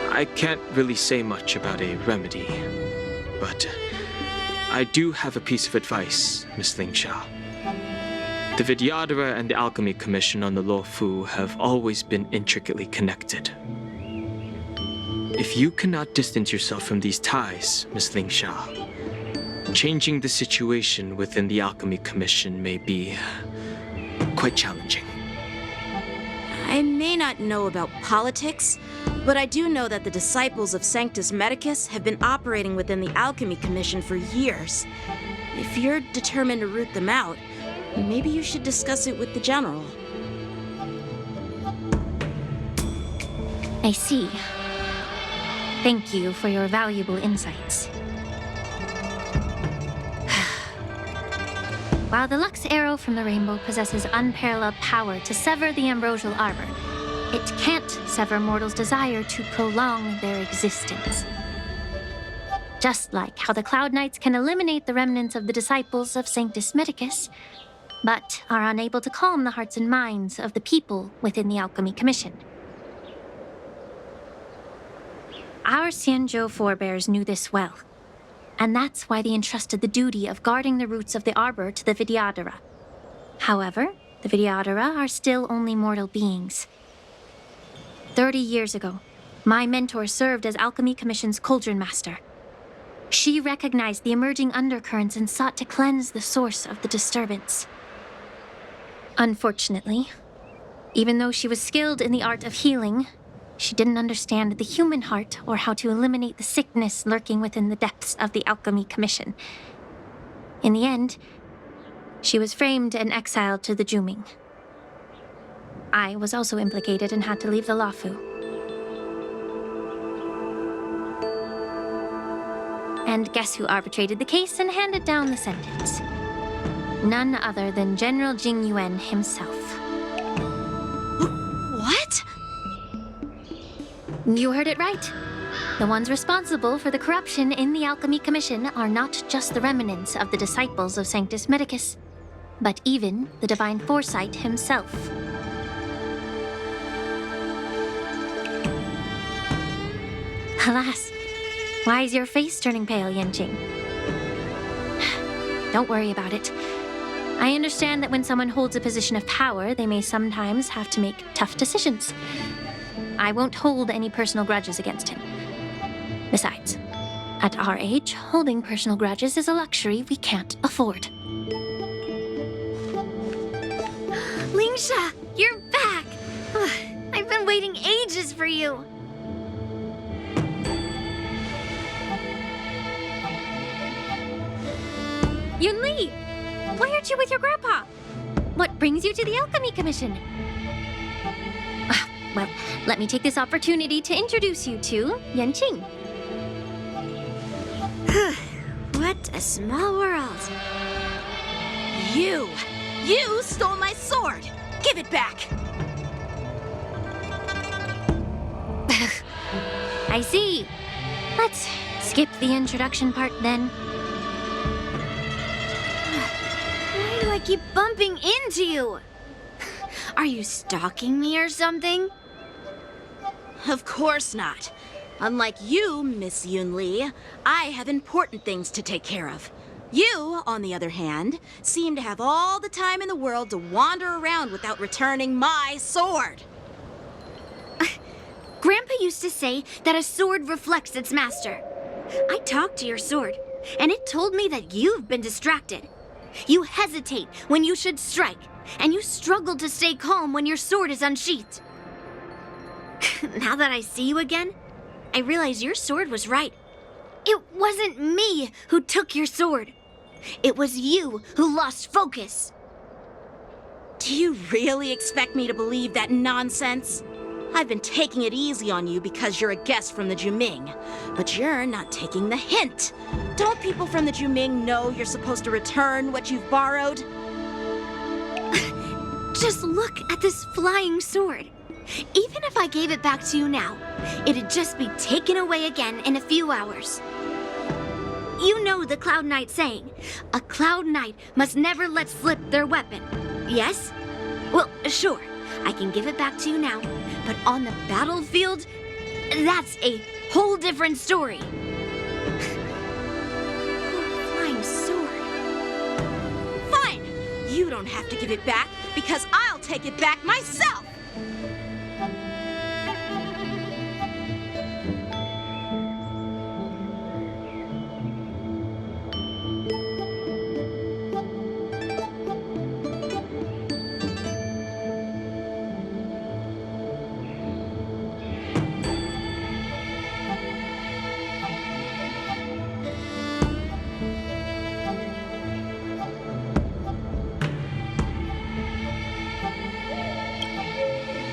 I can't really say much about a remedy, but I do have a piece of advice, Miss Lingsha. The Vidyadhara and the Alchemy Commission on the Luofu have always been intricately connected. If you cannot distance yourself from these ties, Miss Lingsha, changing the situation within the Alchemy Commission may be quite challenging. I may not know about politics, but I do know that the disciples of Sanctus Medicus have been operating within the Alchemy Commission for years. If you're determined to root them out, maybe you should discuss it with the General. I see. Thank you for your valuable insights. While the Lux Arrow from the Rainbow possesses unparalleled power to sever the ambrosial arbor, it can't sever mortals' desire to prolong their existence. Just like how the Cloud Knights can eliminate the remnants of the disciples of Sanctus Medicus, but are unable to calm the hearts and minds of the people within the Alchemy Commission. Our Xianzhou forebears knew this well, and that's why they entrusted the duty of guarding the roots of the arbor to the Vidyadhara. However, the Vidyadhara are still only mortal beings. 30 years ago, my mentor served as Alchemy Commission's Cauldron Master. She recognized the emerging undercurrents and sought to cleanse the source of the disturbance. Unfortunately, even though she was skilled in the art of healing, she didn't understand the human heart or how to eliminate the sickness lurking within the depths of the Alchemy Commission. In the end, she was framed and exiled to the Juming. I was also implicated and had to leave the Luofu. And guess who arbitrated the case and handed down the sentence? None other than General Jing Yuan himself. What? You heard it right. The ones responsible for the corruption in the Alchemy Commission are not just the remnants of the disciples of Sanctus Medicus, but even the Divine Foresight himself. Alas, why is your face turning pale, Yanqing? Don't worry about it. I understand that when someone holds a position of power, they may sometimes have to make tough decisions. I won't hold any personal grudges against him. Besides, At our age, holding personal grudges is a luxury we can't afford. Lingsha, you're back! I've been waiting ages for you. Yunli! Why aren't you with your grandpa? What brings you to the Alchemy Commission? Well, let me take this opportunity to introduce you to Yanqing. What a small world. You stole my sword! Give it back! I see. Let's skip the introduction part then. Why do I keep bumping into you? Are you stalking me or something? Of course not. Unlike you, Miss Yunli, I have important things to take care of. You, on the other hand, seem to have all the time in the world to wander around without returning my sword. Grandpa used to say that a sword reflects its master. I talked to your sword, and it told me that you've been distracted. You hesitate when you should strike, and you struggle to stay calm when your sword is unsheathed. Now that I see you again, I realize your sword was right. It wasn't me who took your sword. It was you who lost focus. Do you really expect me to believe that nonsense? I've been taking it easy on you because you're a guest from the Juming, but you're not taking the hint. Don't people from the Juming know you're supposed to return what you've borrowed? Just look at this flying sword. Even if I gave it back to you now, it'd just be taken away again in a few hours. You know the Cloud Knight saying, a Cloud Knight must never let slip their weapon. Yes? Well, sure, I can give it back to you now, but on the battlefield, that's a whole different story. Flying sword. Fine! You don't have to give it back, because I'll take it back myself!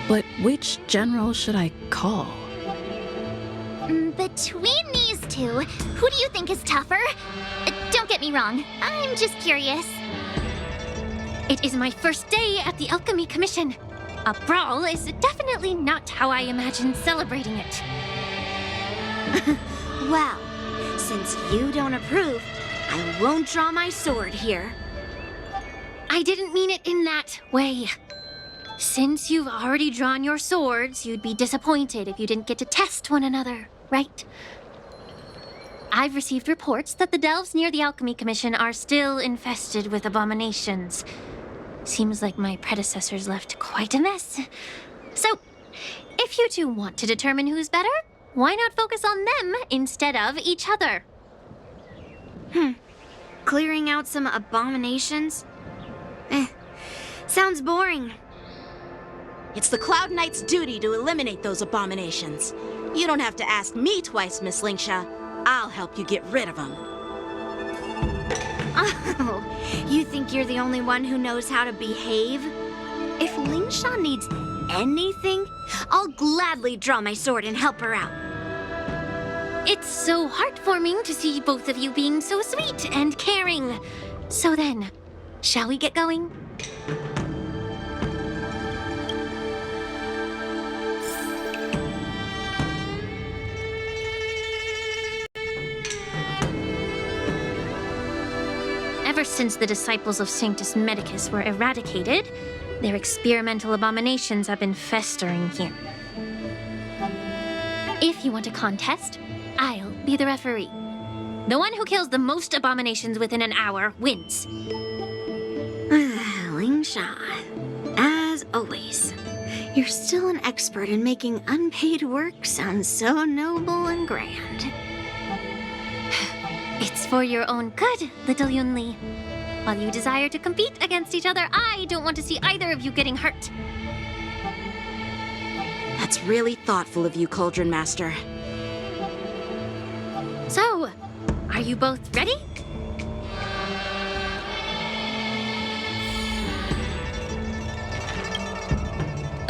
But which general should I call? Between these two, who do you think is tougher? Don't get me wrong, I'm just curious. It is my first day at the Alchemy Commission. A brawl is definitely not how I imagined celebrating it. Well, since you don't approve, I won't draw my sword here. I didn't mean it in that way. Since you've already drawn your swords, you'd be disappointed if you didn't get to test one another, right? I've received reports that the delves near the Alchemy Commission are still infested with abominations. Seems like my predecessors left quite a mess. So, if you two want to determine who's better, why not focus on them instead of each other? Clearing out some abominations? Sounds boring. It's the Cloud Knight's duty to eliminate those abominations. You don't have to ask me twice, Miss Lingsha. I'll help you get rid of them. Oh, you think you're the only one who knows how to behave? If Lingsha needs anything, I'll gladly draw my sword and help her out. It's so heartwarming to see both of you being so sweet and caring. So then, shall we get going? Ever since the disciples of Sanctus Medicus were eradicated, their experimental abominations have been festering here. If you want a contest, I'll be the referee. The one who kills the most abominations within an hour wins. Lingsha, as always, you're still an expert in making unpaid work sound so noble and grand. For your own good, little Yunli. While you desire to compete against each other, I don't want to see either of you getting hurt. That's really thoughtful of you, Cauldron Master. So, are you both ready?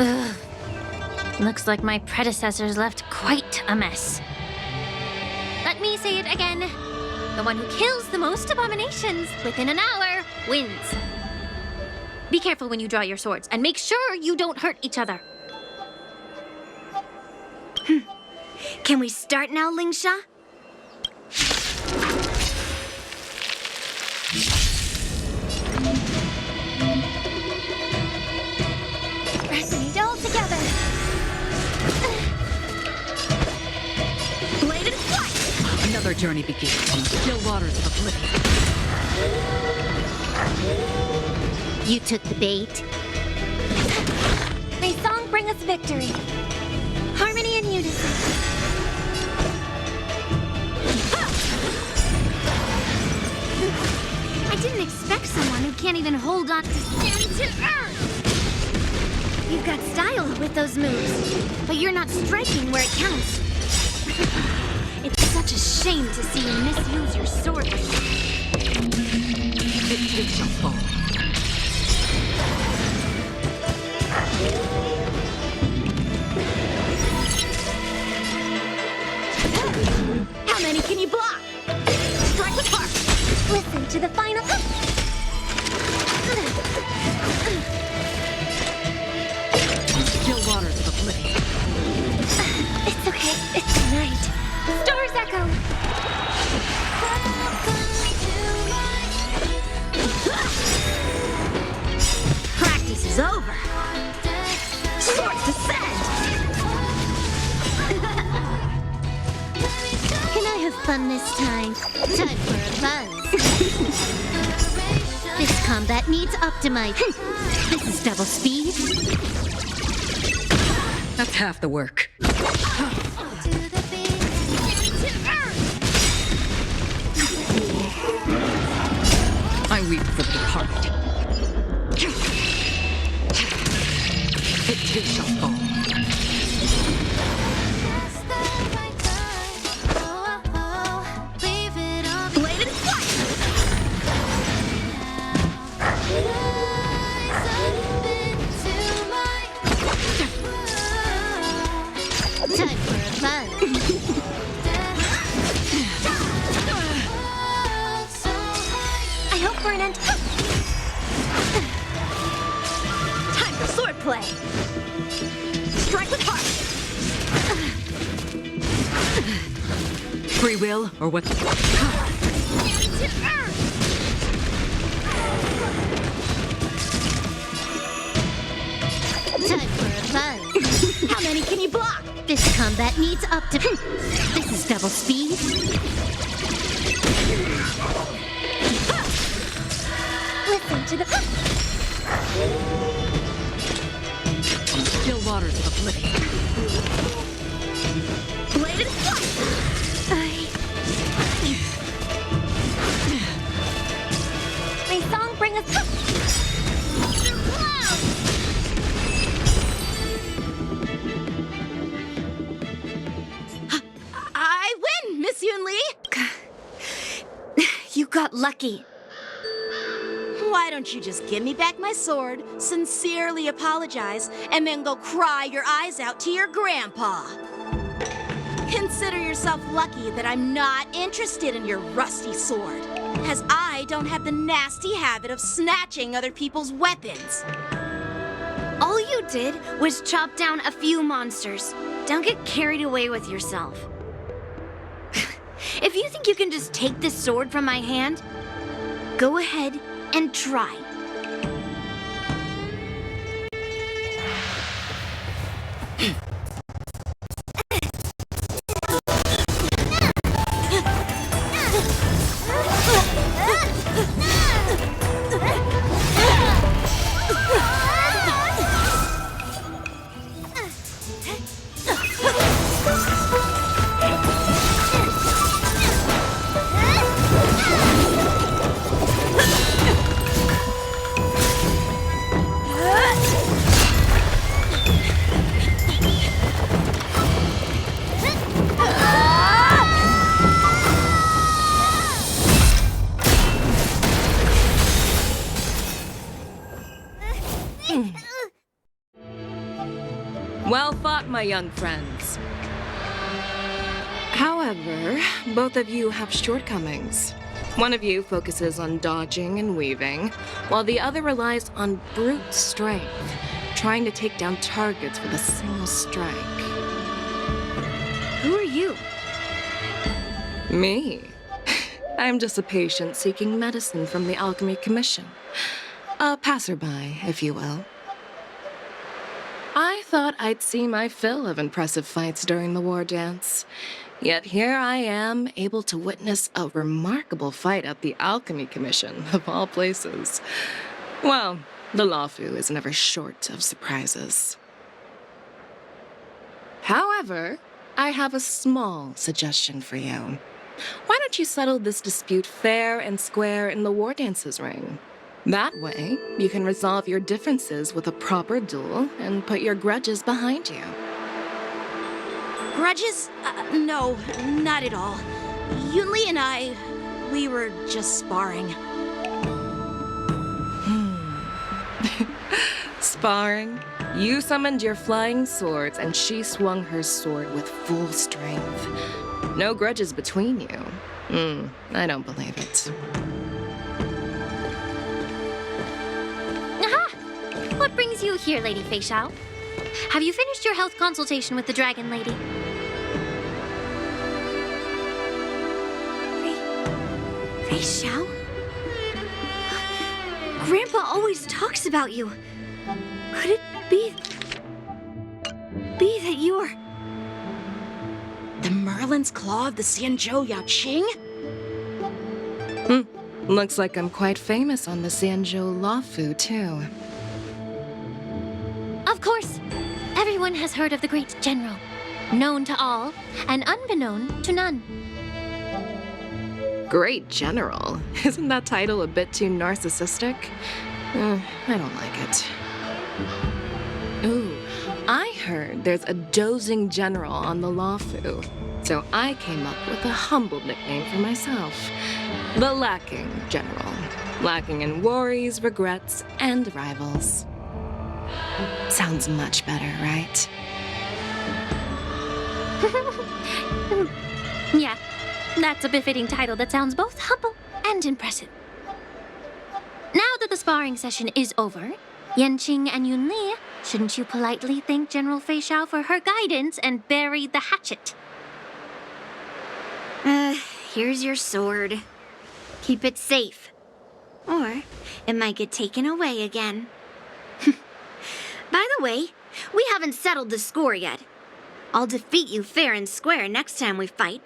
Ugh. Looks like my predecessors left quite a mess. Let me say it again. The one who kills the most abominations within an hour wins. Be careful when you draw your swords, and make sure you don't hurt each other. Can we start now, Lingsha? Pressing it all together. Bladed flight! Another journey begins on the still waters of oblivion. You took the bait. May song bring us victory. Harmony and unison. I didn't expect someone who can't even hold on to stand to earth. You've got style with those moves, but you're not striking where it counts. It's such a shame to see you misuse your sword. It too shall fall. How many can you block? Strike with heart! Listen to the final. Still waters of oblivion. It's okay. It's tonight. Stars echo. Practice is over. Swords descend! Can I have fun this time? Time for a buzz. This combat needs optimize. This is double speed. That's half the work. I weep for the departed. It too shall fall. Bladed flight! Time for a buzz. I hope for an end. Time for swordplay. Strike with heart. Free will, or what? Time for a buzz. How many can you block? This combat needs This is double speed. Listen to the. Still waters of oblivion. Bladed flight! May song bring us. I win, Miss Yunli! You got lucky. Why don't you just give me back my sword, sincerely apologize, and then go cry your eyes out to your grandpa? Consider yourself lucky that I'm not interested in your rusty sword, as I don't have the nasty habit of snatching other people's weapons. All you did was chop down a few monsters. Don't get carried away with yourself. If you think you can just take this sword from my hand, go ahead and try. Well fought, my young friends. However, both of you have shortcomings. One of you focuses on dodging and weaving, while the other relies on brute strength, trying to take down targets with a single strike. Who are you? Me? I'm just a patient seeking medicine from the Alchemy Commission. A passerby, if you will. I thought I'd see my fill of impressive fights during the war dance. Yet here I am, able to witness a remarkable fight at the Alchemy Commission, of all places. Well, the Lawfu is never short of surprises. However, I have a small suggestion for you. Why don't you settle this dispute fair and square in the war dance's ring? That way, you can resolve your differences with a proper duel and put your grudges behind you. Grudges? No, not at all. Yunli and I, we were just sparring. Sparring? You summoned your flying swords, and she swung her sword with full strength. No grudges between you. I don't believe it. Aha! What brings you here, Lady Fei Xiao? Have you finished your health consultation with the Dragon Lady? Fei Xiao? Grandpa always talks about you. Could it be that you're... The Merlin's Claw of the Xianzhou Yaoqing? Looks like I'm quite famous on the Xianzhou Lawfu, too. Of course. Everyone has heard of the great general. Known to all, and unbeknown to none. Great General? Isn't that title a bit too narcissistic? I don't like it. Ooh, I heard there's a dozing general on the Lawfu, so I came up with a humble nickname for myself. The Lacking General. Lacking in worries, regrets, and rivals. Sounds much better, right? Yeah, that's a befitting title that sounds both humble and impressive. Now that the sparring session is over, Yanqing and Yunli, shouldn't you politely thank General Fei Xiao for her guidance and bury the hatchet? Here's your sword. Keep it safe. Or it might get taken away again. By the way, we haven't settled the score yet. I'll defeat you fair and square next time we fight.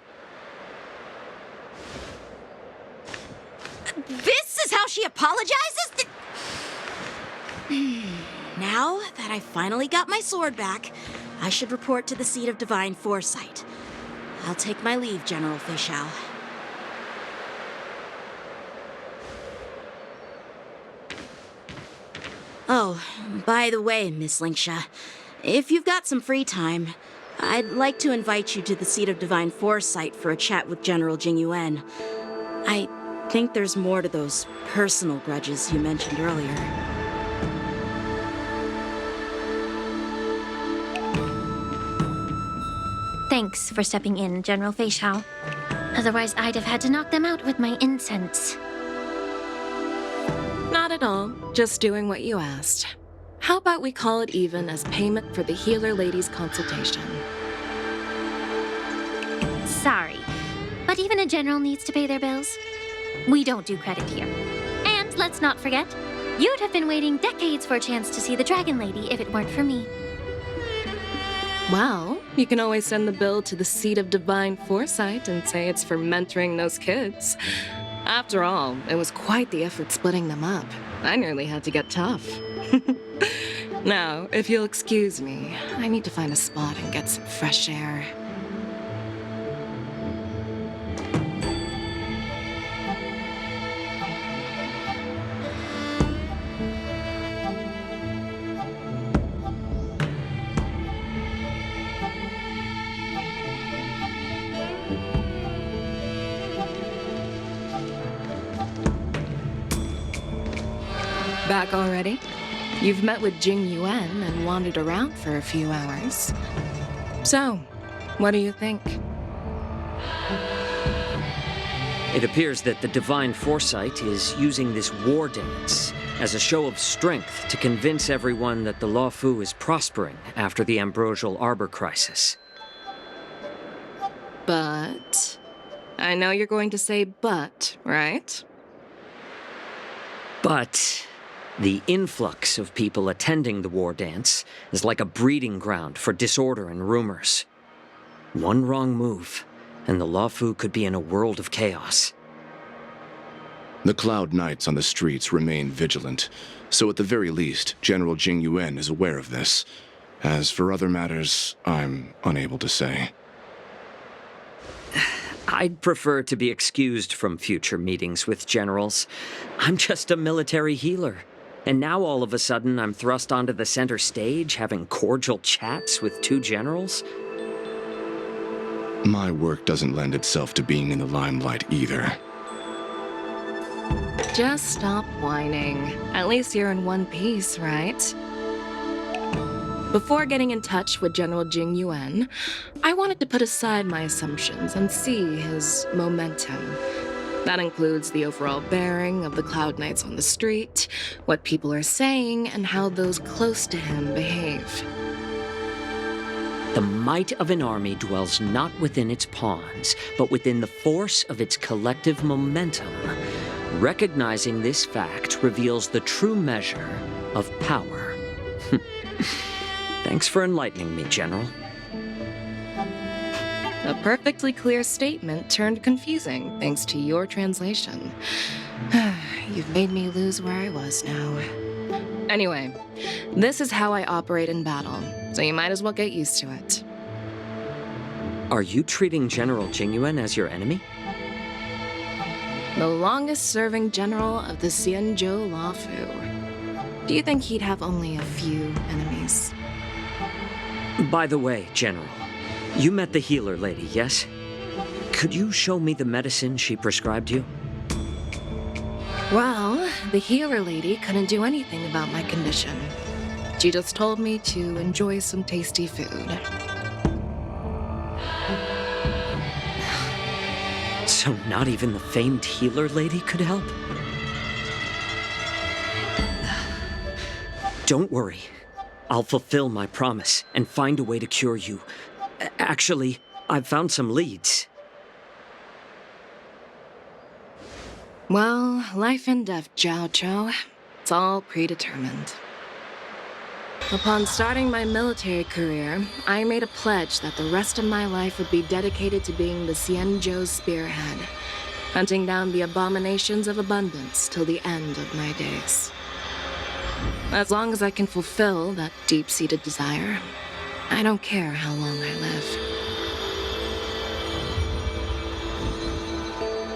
This is how she apologizes? Now that I finally got my sword back, I should report to the seat of divine foresight. I'll take my leave, General Fei Xiao. Oh, by the way, Miss Linksha, if you've got some free time, I'd like to invite you to the seat of divine foresight for a chat with General Jing Yuan. I think there's more to those personal grudges you mentioned earlier. Thanks for stepping in, General Fei Xiao. Otherwise, I'd have had to knock them out with my incense. Not at all. Just doing what you asked. How about we call it even as payment for the healer lady's consultation? Sorry, but even a general needs to pay their bills. We don't do credit here. And let's not forget, you'd have been waiting decades for a chance to see the Dragon Lady if it weren't for me. Well, you can always send the bill to the seat of divine foresight and say it's for mentoring those kids. After all, it was quite the effort splitting them up. I nearly had to get tough. Now, if you'll excuse me, I need to find a spot and get some fresh air. Back already? You've met with Jing Yuan and wandered around for a few hours. So, what do you think? It appears that the Divine Foresight is using this war dance as a show of strength to convince everyone that the Luofu is prospering after the Ambrosial Arbor crisis. But... I know you're going to say but, right? But the influx of people attending the war dance is like a breeding ground for disorder and rumors. One wrong move, and the Luofu could be in a world of chaos. The Cloud Knights on the streets remain vigilant, so at the very least, General Jing Yuan is aware of this. As for other matters, I'm unable to say. I'd prefer to be excused from future meetings with generals. I'm just a military healer. And now all of a sudden I'm thrust onto the center stage having cordial chats with two generals? My work doesn't lend itself to being in the limelight either. Just stop whining. At least you're in one piece, right? Before getting in touch with General Jing Yuan, I wanted to put aside my assumptions and see his momentum. That includes the overall bearing of the Cloud Knights on the street, what people are saying, and how those close to him behave. The might of an army dwells not within its pawns, but within the force of its collective momentum. Recognizing this fact reveals the true measure of power. Thanks for enlightening me, General. A perfectly clear statement turned confusing thanks to your translation. You've made me lose where I was now. Anyway, this is how I operate in battle, so you might as well get used to it. Are you treating General Jing Yuan as your enemy? The longest-serving general of the Xianzhou Luofu. Do you think he'd have only a few enemies? By the way, General, you met the healer lady, yes? Could you show me the medicine she prescribed you? Well, the healer lady couldn't do anything about my condition. She just told me to enjoy some tasty food. So not even the famed healer lady could help? Don't worry. I'll fulfill my promise and find a way to cure you. Actually, I've found some leads. Well, life and death, Jiao Zhou. It's all predetermined. Upon starting my military career, I made a pledge that the rest of my life would be dedicated to being the Xianzhou spearhead, hunting down the abominations of abundance till the end of my days. As long as I can fulfill that deep-seated desire, I don't care how long I live.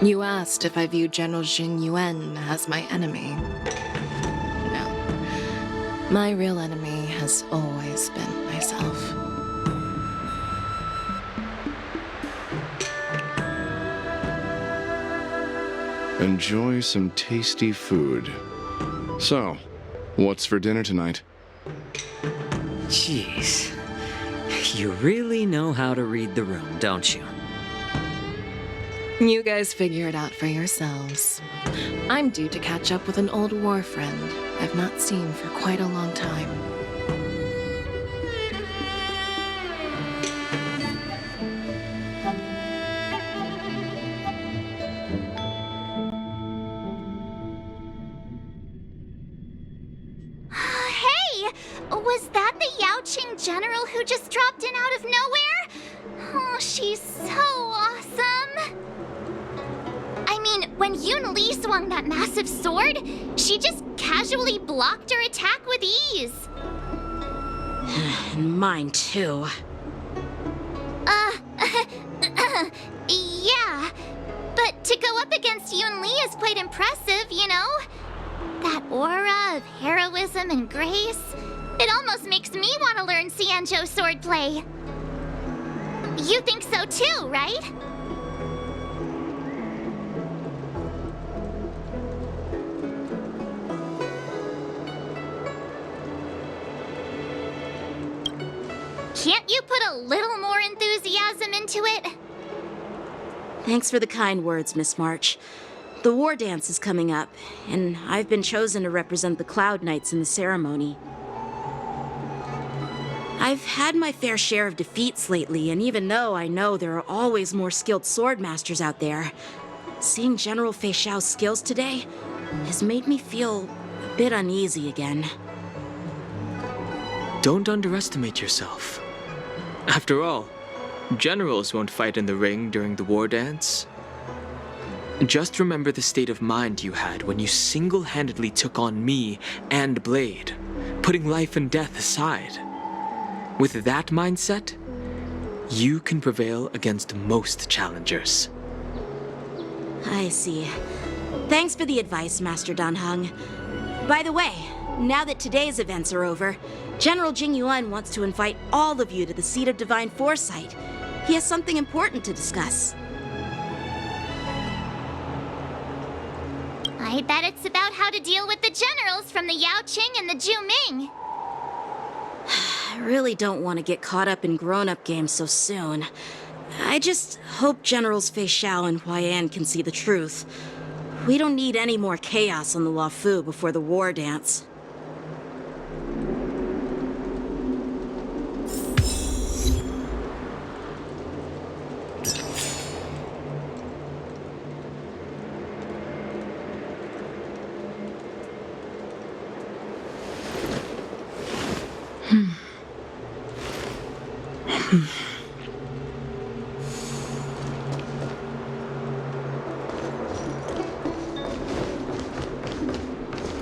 You asked if I view General Jing Yuan as my enemy. No. My real enemy has always been myself. Enjoy some tasty food. So, what's for dinner tonight? Jeez. You really know how to read the room, don't you? You guys figure it out for yourselves. I'm due to catch up with an old war friend I've not seen for quite a long time. Was that the Yaoqing general who just dropped in out of nowhere? Oh, she's so awesome! I mean, when Yun Li swung that massive sword, she just casually blocked her attack with ease. Mine too. Yeah. But to go up against Yun Li is quite impressive, you know? That aura of heroism and grace. It almost makes me want to learn Xianzhou swordplay. You think so too, right? Can't you put a little more enthusiasm into it? Thanks for the kind words, Miss March. The war dance is coming up, and I've been chosen to represent the Cloud Knights in the ceremony. I've had my fair share of defeats lately, and even though I know there are always more skilled swordmasters out there, seeing General Fei Xiao's skills today has made me feel a bit uneasy again. Don't underestimate yourself. After all, generals won't fight in the ring during the war dance. Just remember the state of mind you had when you single-handedly took on me and Blade, putting life and death aside. With that mindset, you can prevail against most challengers. I see. Thanks for the advice, Master Dan Heng. By the way, now that today's events are over, General Jing Yuan wants to invite all of you to the Seat of Divine Foresight. He has something important to discuss. I bet it's about how to deal with the generals from the Yao Qing and the Zhu Ming. I really don't want to get caught up in grown-up games so soon. I just hope Generals Fei Xiao and Huaiyan can see the truth. We don't need any more chaos on the Luofu before the war dance.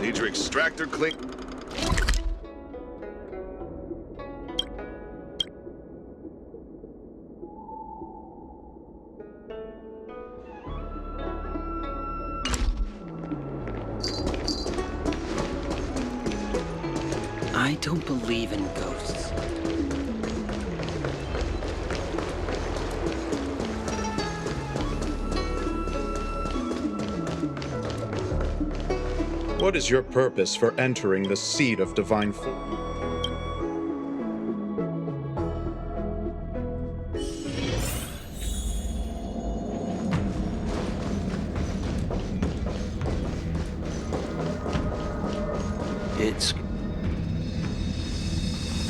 Need your extractor clean. I don't believe in ghosts. What is your purpose for entering the Seat of Divine Force? It's...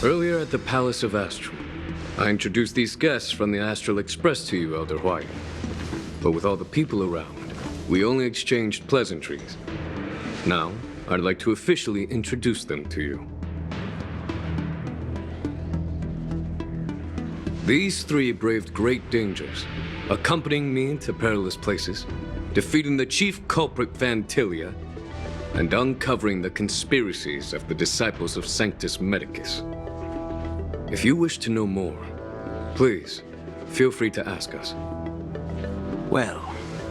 Earlier at the Palace of Astral, I introduced these guests from the Astral Express to you, Elder White. But with all the people around, we only exchanged pleasantries. Now, I'd like to officially introduce them to you. These three braved great dangers, accompanying me to perilous places, defeating the chief culprit Fantilia, and uncovering the conspiracies of the disciples of Sanctus Medicus. If you wish to know more, please, feel free to ask us. Well,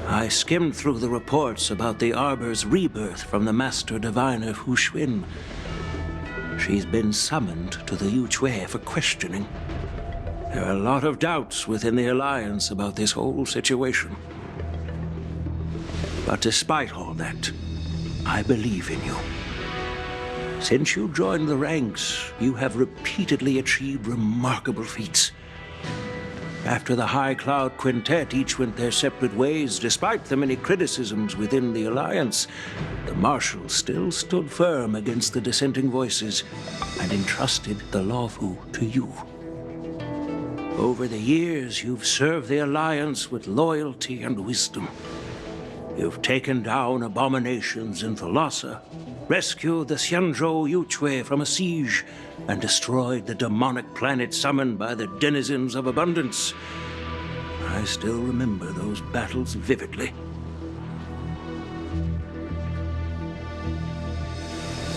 I skimmed through the reports about the Arbor's rebirth from the Master Diviner Hu Xuan. She's been summoned to the Yu Chui for questioning. There are a lot of doubts within the Alliance about this whole situation. But despite all that, I believe in you. Since you joined the ranks, you have repeatedly achieved remarkable feats. After the High Cloud Quintet each went their separate ways, despite the many criticisms within the Alliance, the Marshal still stood firm against the dissenting voices and entrusted the Luofu to you. Over the years, you've served the Alliance with loyalty and wisdom. You've taken down abominations in Thalassa, rescued the Xianzhou Yu Chui from a siege, and destroyed the demonic planet summoned by the denizens of abundance. I still remember those battles vividly.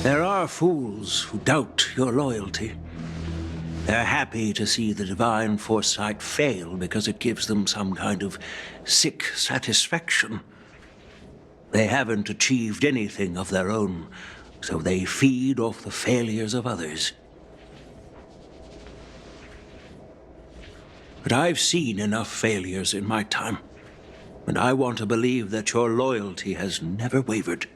There are fools who doubt your loyalty. They're happy to see the divine foresight fail because it gives them some kind of sick satisfaction. They haven't achieved anything of their own, so they feed off the failures of others. But I've seen enough failures in my time, and I want to believe that your loyalty has never wavered.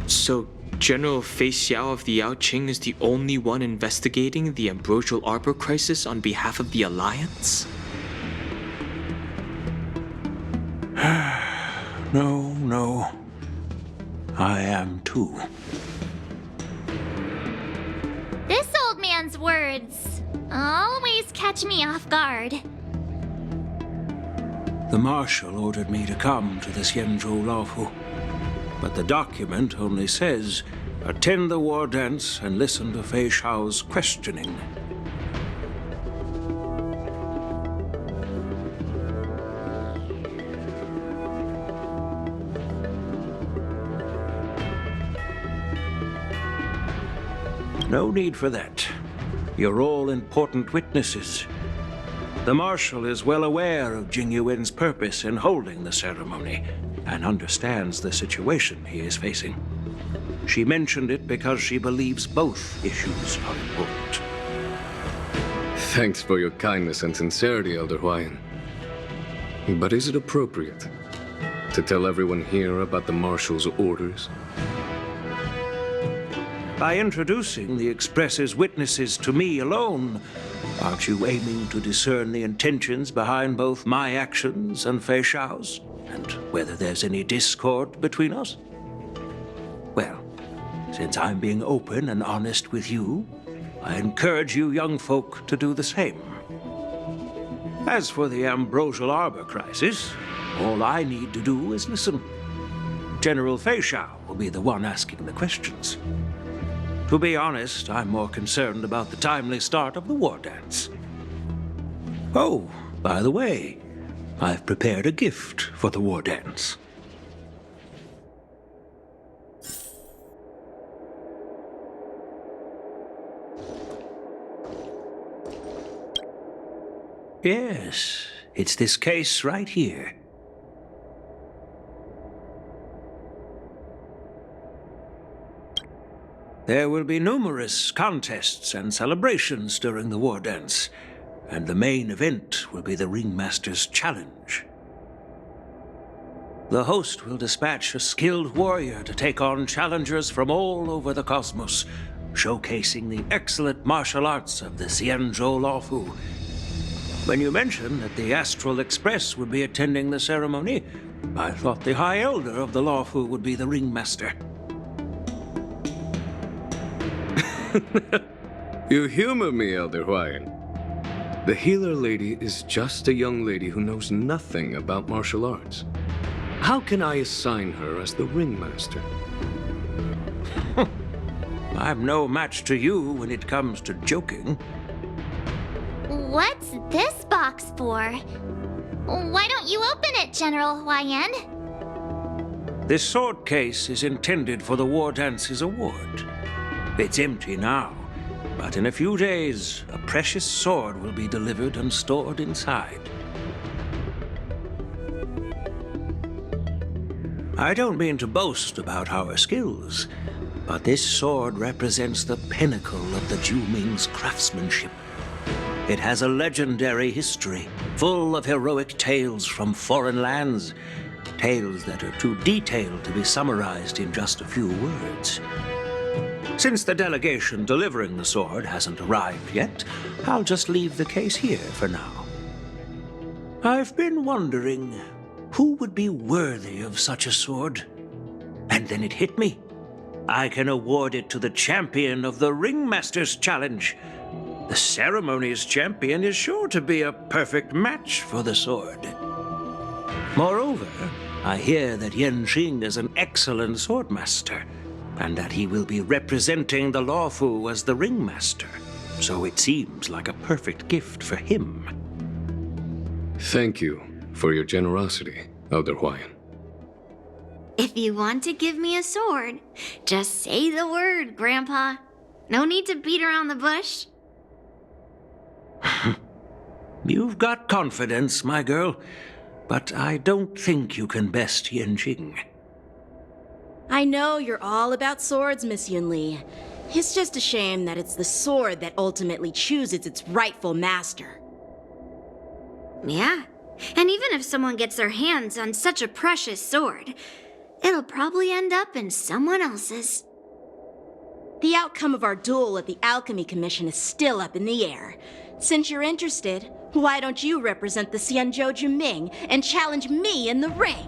So, General Fei Xiao of the Yaoqing is the only one investigating the Ambrosial Arbor crisis on behalf of the Alliance? No. I am too. This old man's words always catch me off guard. The Marshal ordered me to come to the Xianzhou Laofu, but the document only says, attend the war dance and listen to Fei Xiao's questioning. No need for that. You're all important witnesses. The Marshal is well aware of Jing Yuan's purpose in holding the ceremony and understands the situation he is facing. She mentioned it because she believes both issues are important. Thanks for your kindness and sincerity, Elder Huayan. But is it appropriate to tell everyone here about the Marshal's orders? By introducing the Express's witnesses to me alone, aren't you aiming to discern the intentions behind both my actions and Fei Xiao's, and whether there's any discord between us? Well, since I'm being open and honest with you, I encourage you young folk to do the same. As for the Ambrosial Arbor crisis, all I need to do is listen. General Fei Xiao will be the one asking the questions. To be honest, I'm more concerned about the timely start of the war dance. Oh, by the way, I've prepared a gift for the war dance. Yes, it's this case right here. There will be numerous contests and celebrations during the war dance, and the main event will be the Ringmaster's Challenge. The host will dispatch a skilled warrior to take on challengers from all over the cosmos, showcasing the excellent martial arts of the Xianzhou Laofu. When you mentioned that the Astral Express would be attending the ceremony, I thought the High Elder of the Laofu would be the Ringmaster. You humor me, Elder Huayan. The healer lady is just a young lady who knows nothing about martial arts. How can I assign her as the ringmaster? I'm no match to you when it comes to joking. What's this box for? Why don't you open it, General Huayan? This sword case is intended for the War Dance's award. It's empty now, but in a few days, a precious sword will be delivered and stored inside. I don't mean to boast about our skills, but this sword represents the pinnacle of the Zhuming's craftsmanship. It has a legendary history, full of heroic tales from foreign lands, tales that are too detailed to be summarized in just a few words. Since the delegation delivering the sword hasn't arrived yet, I'll just leave the case here for now. I've been wondering who would be worthy of such a sword. And then it hit me. I can award it to the champion of the Ringmaster's Challenge. The ceremony's champion is sure to be a perfect match for the sword. Moreover, I hear that Yanqing is an excellent swordmaster, and that he will be representing the Laofu as the Ringmaster, so it seems like a perfect gift for him. Thank you for your generosity, Elder Huayan. If you want to give me a sword, just say the word, Grandpa. No need to beat around the bush. You've got confidence, my girl, but I don't think you can best Yanqing. I know you're all about swords, Miss Yunli. It's just a shame that it's the sword that ultimately chooses its rightful master. Yeah, and even if someone gets their hands on such a precious sword, it'll probably end up in someone else's. the outcome of our duel at the Alchemy Commission is still up in the air. Since you're interested, why don't you represent the Xianzhou Juming and challenge me in the ring?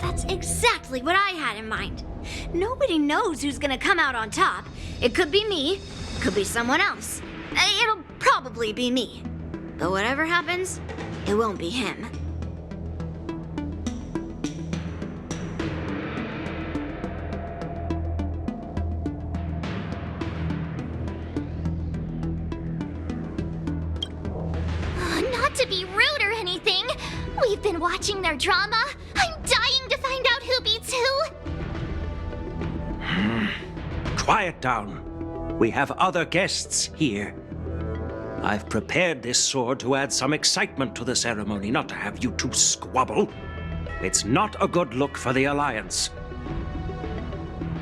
That's exactly what I had in mind. Nobody knows who's gonna come out on top. It could be me, could be someone else. It'll probably be me. But whatever happens, it won't be him. Not to be rude or anything, we've been watching their drama. I'm dying to find out who beats who. Quiet down. We have other guests here. I've prepared this sword to add some excitement to the ceremony, not to have you two squabble. It's not a good look for the Alliance.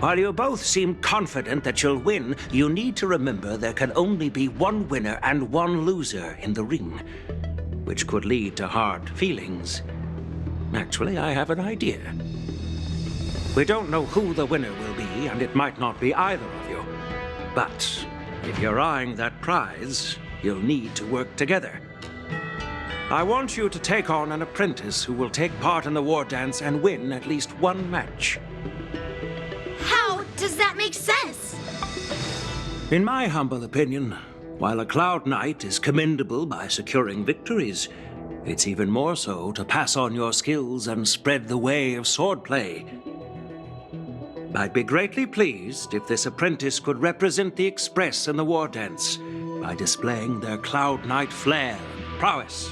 While you both seem confident that you'll win, you need to remember there can only be one winner and one loser in the ring, which could lead to hard feelings. Actually, I have an idea. We don't know who the winner will be, and it might not be either of you. But if you're eyeing that prize, you'll need to work together. I want you to take on an apprentice who will take part in the war dance and win at least one match. How does that make sense? In my humble opinion, while a Cloud Knight is commendable by securing victories, it's even more so to pass on your skills and spread the way of swordplay. I'd be greatly pleased if this apprentice could represent the Express in the war dance by displaying their Cloud Knight flair and prowess.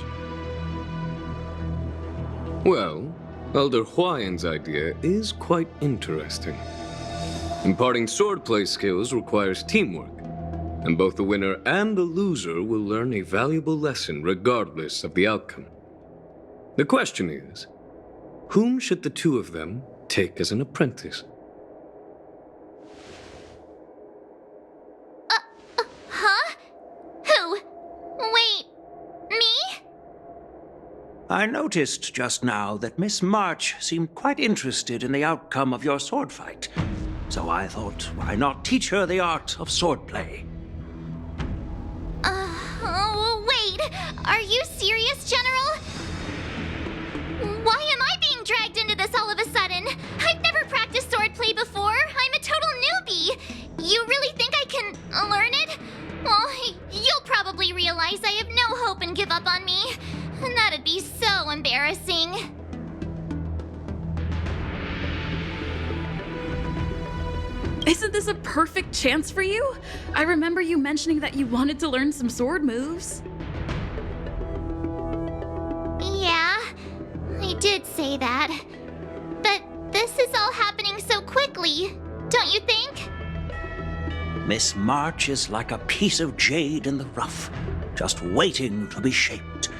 Well, Elder Huayan's idea is quite interesting. Imparting swordplay skills requires teamwork, and both the winner and the loser will learn a valuable lesson regardless of the outcome. The question is, whom should the two of them take as an apprentice? Huh? Who? Wait, me? I noticed just now that Miss March seemed quite interested in the outcome of your sword fight. So I thought, why not teach her the art of swordplay? Wait, are you serious, General? Why am I being dragged into this all of a sudden? I've never practiced swordplay before. I'm a total newbie. You really think I can learn it? Well, you'll probably realize I have no hope and give up on me. And that'd be so embarrassing. Isn't this a perfect chance for you? I remember you mentioning that you wanted to learn some sword moves. Yeah, I did say that. But this is all happening so quickly, don't you think? Miss March is like a piece of jade in the rough, just waiting to be shaped.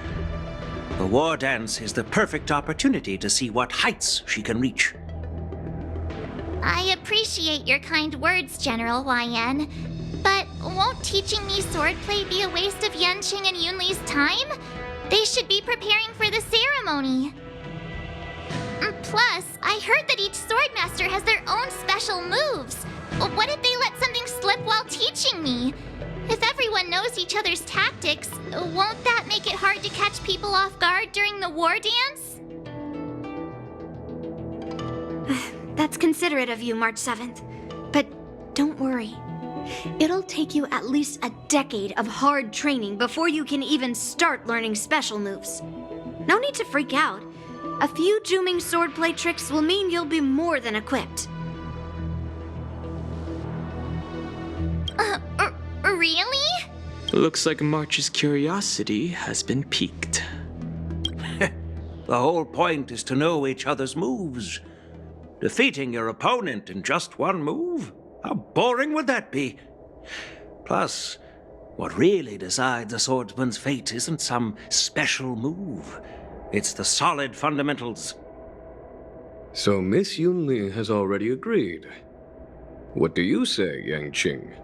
The war dance is the perfect opportunity to see what heights she can reach. I appreciate your kind words, General Huayan. But won't teaching me swordplay be a waste of Yanqing and Yunli's time? They should be preparing for the ceremony. Plus, I heard that each swordmaster has their own special moves. What if they let something slip while teaching me? If everyone knows each other's tactics, won't that make it hard to catch people off guard during the war dance? That's considerate of you, March 7th. But don't worry. It'll take you at least a decade of hard training before you can even start learning special moves. No need to freak out. A few Juming swordplay tricks will mean you'll be more than equipped. Really? Looks like March's curiosity has been piqued. The whole point is to know each other's moves. Defeating your opponent in just one move? How boring would that be? Plus, what really decides a swordsman's fate isn't some special move. It's the solid fundamentals. So Miss Yunli has already agreed. What do you say, Yanqing?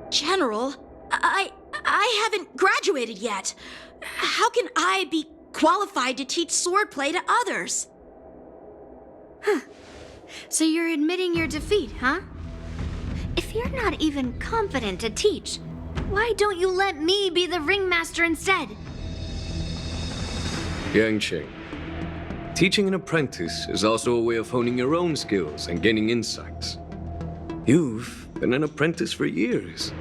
General, I haven't graduated yet. How can I be qualified to teach swordplay to others? So you're admitting your defeat, huh? If you're not even confident to teach, why don't you let me be the ringmaster instead? Yangqing, teaching an apprentice is also a way of honing your own skills and gaining insights. You've been an apprentice for years.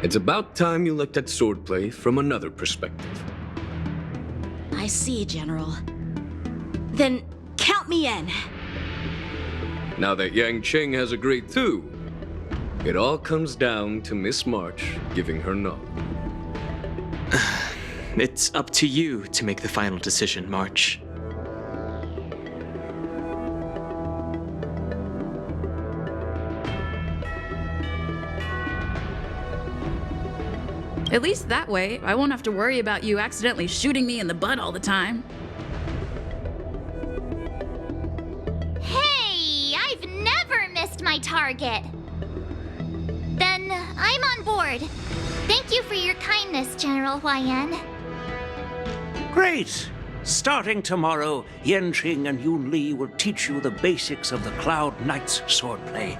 It's about time you looked at swordplay from another perspective. I see, General. Then count me in. Now that Yangqing has agreed too, it all comes down to Miss March giving her nod. It's up to you to make the final decision, March. At least that way, I won't have to worry about you accidentally shooting me in the butt all the time. Hey, I've never missed my target. Then I'm on board. Thank you for your kindness, General Huaiyan. Great! Starting tomorrow, Yangqing and Yun Li will teach you the basics of the Cloud Knight's swordplay.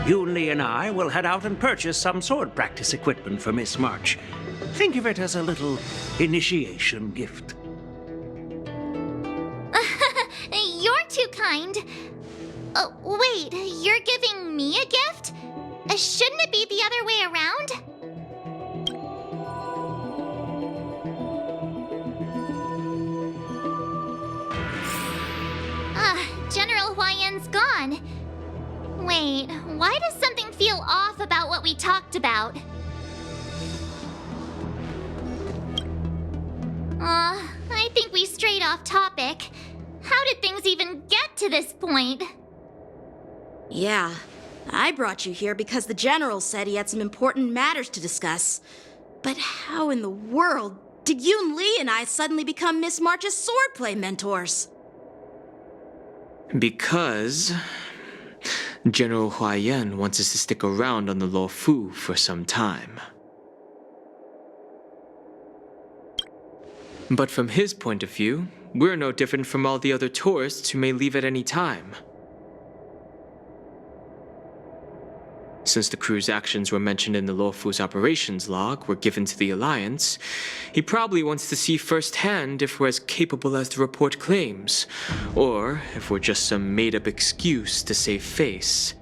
Yun Li and I will head out and purchase some sword practice equipment for Miss March. Think of it as a little initiation gift. You're too kind. Wait, you're giving me a gift? Shouldn't it be the other way around? General Huaiyan's gone. Wait, why does something feel off about what we talked about? I think we strayed off topic. How did things even get to this point? Yeah, I brought you here because the General said he had some important matters to discuss. But how in the world did Yun Li and I suddenly become Miss March's swordplay mentors? Because General Huaiyan wants us to stick around on the Law Fu for some time. But from his point of view, we're no different from all the other tourists who may leave at any time. Since the crew's actions were mentioned in the Law Fu's operations log were given to the Alliance, he probably wants to see firsthand if we're as capable as the report claims, or if we're just some made-up excuse to save face.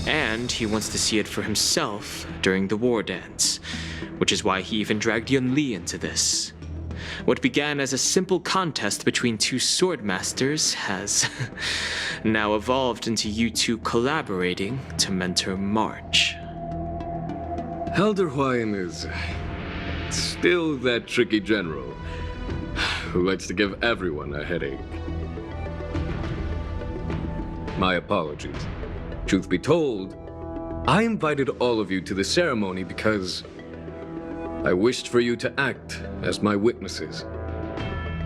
And he wants to see it for himself during the war dance, which is why he even dragged Yun Li into this. What began as a simple contest between two sword masters has now evolved into you two collaborating to mentor March. Elder Huaiyan is still that tricky general who likes to give everyone a headache. My apologies. Truth be told, I invited all of you to the ceremony because I wished for you to act as my witnesses.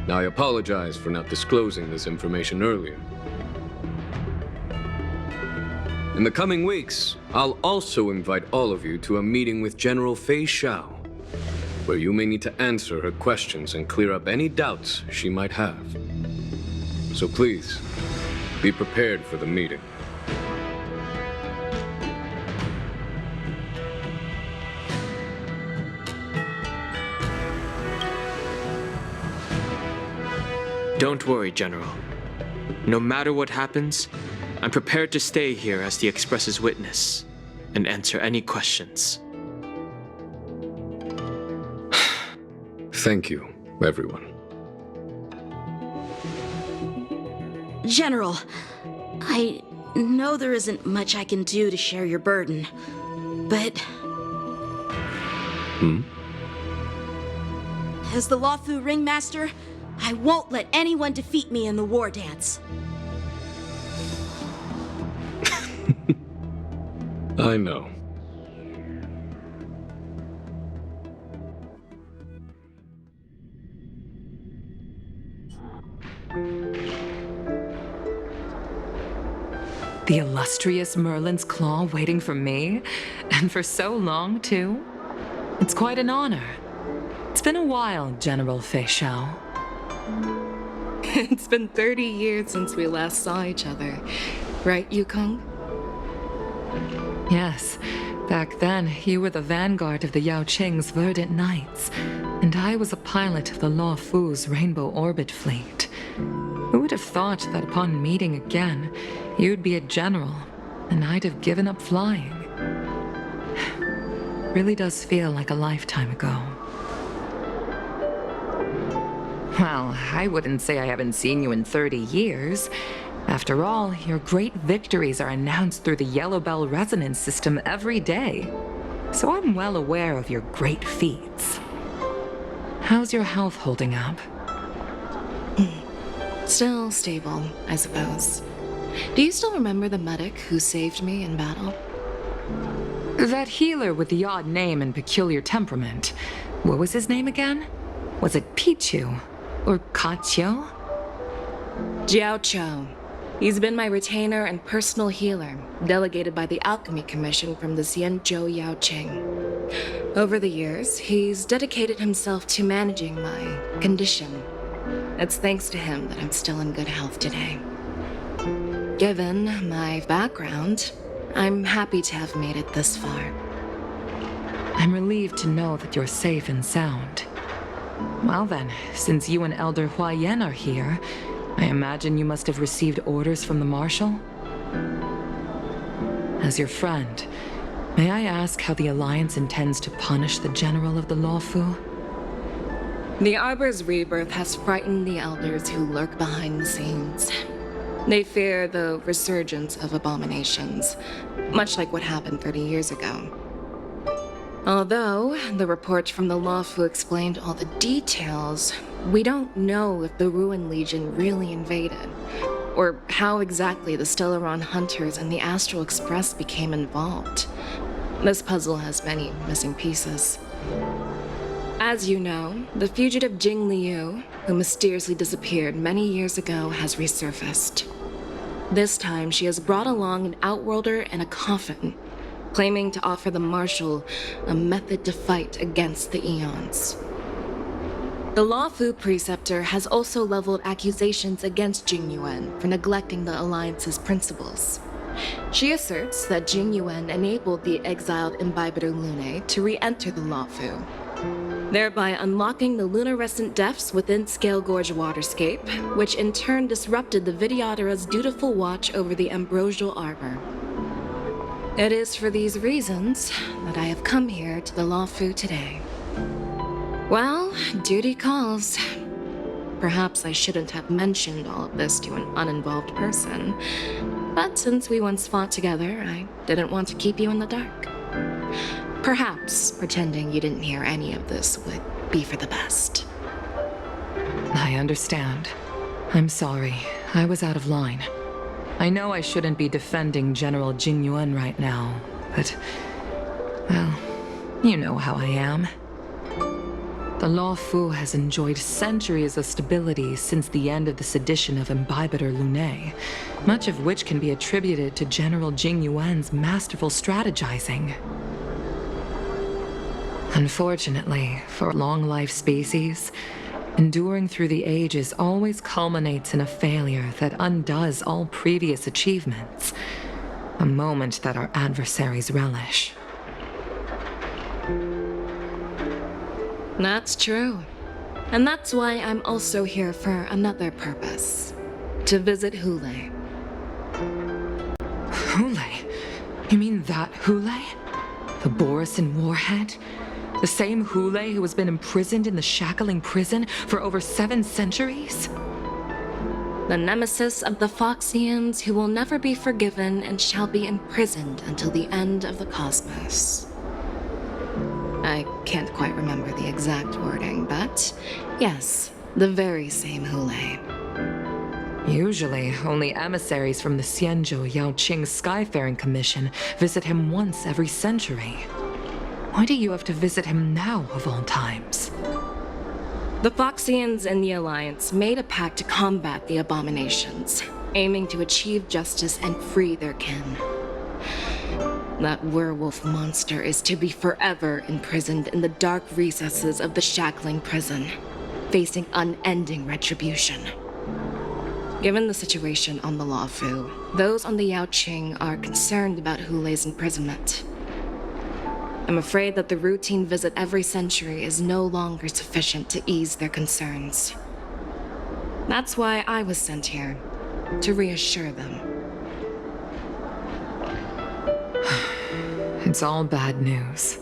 I apologize for not disclosing this information earlier. In the coming weeks, I'll also invite all of you to a meeting with General Fei Xiao, where you may need to answer her questions and clear up any doubts she might have. So please, be prepared for the meeting. Don't worry, General. No matter what happens, I'm prepared to stay here as the Express's witness and answer any questions. Thank you, everyone. General, I know there isn't much I can do to share your burden, but... As the Law Fu Ringmaster, I won't let anyone defeat me in the war dance. I know. The illustrious Merlin's Claw waiting for me? And for so long, too? It's quite an honor. It's been a while, General Fei Xiao. It's been 30 years since we last saw each other. Right, Yukong? Yes. Back then, you were the vanguard of the Yao Qing's Verdant Knights, and I was a pilot of the Law Fu's Rainbow Orbit Fleet. Who would have thought that upon meeting again, you'd be a general, and I'd have given up flying? Really does feel like a lifetime ago. Well, I wouldn't say I haven't seen you in 30 years. After all, your great victories are announced through the Yellow Bell resonance system every day. So I'm well aware of your great feats. How's your health holding up? Still stable, I suppose. Do you still remember the medic who saved me in battle? That healer with the odd name and peculiar temperament. What was his name again? Was it Pichu? Or Kachio? Jiao Cho. He's been my retainer and personal healer, delegated by the Alchemy Commission from the Xianzhou Yao Qing. Over the years, he's dedicated himself to managing my condition. It's thanks to him that I'm still in good health today. Given my background, I'm happy to have made it this far. I'm relieved to know that you're safe and sound. Well then, since you and Elder Huayan are here, I imagine you must have received orders from the Marshal? As your friend, may I ask how the Alliance intends to punish the General of the Lawfu? The Arbor's rebirth has frightened the elders who lurk behind the scenes. They fear the resurgence of abominations, much like what happened 30 years ago. Although the report from the Lawfu explained all the details, we don't know if the Ruin Legion really invaded, or how exactly the Stellaron Hunters and the Astral Express became involved. This puzzle has many missing pieces. As you know, the fugitive Jing Liu, who mysteriously disappeared many years ago, has resurfaced. This time, she has brought along an Outworlder and a coffin, claiming to offer the Marshal a method to fight against the Eons. The Lawfu Preceptor has also leveled accusations against Jing Yuan for neglecting the Alliance's principles. She asserts that Jing Yuan enabled the exiled Imbibitor Lunae to re-enter the Lawfu, thereby unlocking the lunarescent depths within Scale Gorge Waterscape, which in turn disrupted the Vidyadhara's dutiful watch over the Ambrosial Arbor. It is for these reasons that I have come here to the Lawfu today. Well, duty calls. Perhaps I shouldn't have mentioned all of this to an uninvolved person, but since we once fought together, I didn't want to keep you in the dark. Perhaps pretending you didn't hear any of this would be for the best. I understand. I'm sorry. I was out of line. I know I shouldn't be defending General Jing Yuan right now, but, well, you know how I am. The Lawfu has enjoyed centuries of stability since the end of the sedition of Imbibitor Lunae, much of which can be attributed to General Jing Yuan's masterful strategizing. Unfortunately, for long-life species, enduring through the ages always culminates in a failure that undoes all previous achievements, a moment that our adversaries relish. That's true. And that's why I'm also here for another purpose. To visit Hule. Hule? You mean that Hule? The Borisin warhead? The same Hule who has been imprisoned in the shackling prison for over 7 centuries? The nemesis of the Foxians who will never be forgiven and shall be imprisoned until the end of the cosmos. I can't quite remember the exact wording, but yes, the very same Hule. Usually, only emissaries from the Xianzhou Yao Qing Skyfaring Commission visit him once every century. Why do you have to visit him now, of all times? The Foxians and the Alliance made a pact to combat the abominations, aiming to achieve justice and free their kin. That werewolf monster is to be forever imprisoned in the dark recesses of the shackling prison. facing unending retribution. Given the situation on the Luofu, those on the Yaoqing are concerned about Hulei's imprisonment. I'm afraid that the routine visit every century is no longer sufficient to ease their concerns. That's why I was sent here, to reassure them. It's all bad news.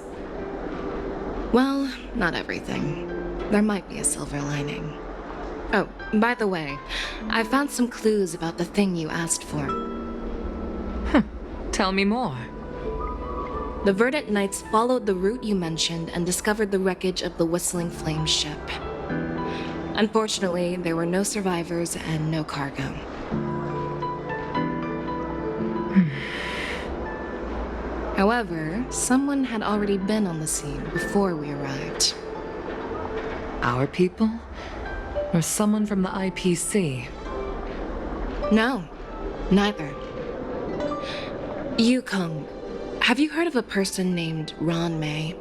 Well, not everything. There might be a silver lining. Oh, by the way, I found some clues about the thing you asked for. Tell me more. The Verdant Knights followed the route you mentioned and discovered the wreckage of the Whistling Flame ship. Unfortunately, there were no survivors and no cargo. However, someone had already been on the scene before we arrived. Our people? Or someone from the IPC? No, neither. Yukong, have you heard of a person named Ron May?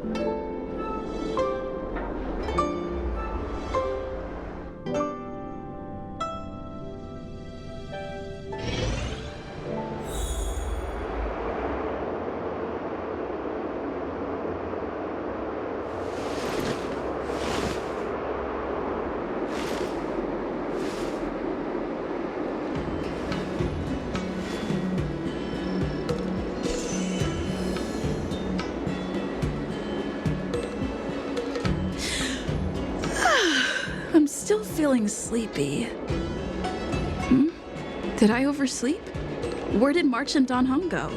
I'm still feeling sleepy. Did I oversleep? Where did March and Don Hong go?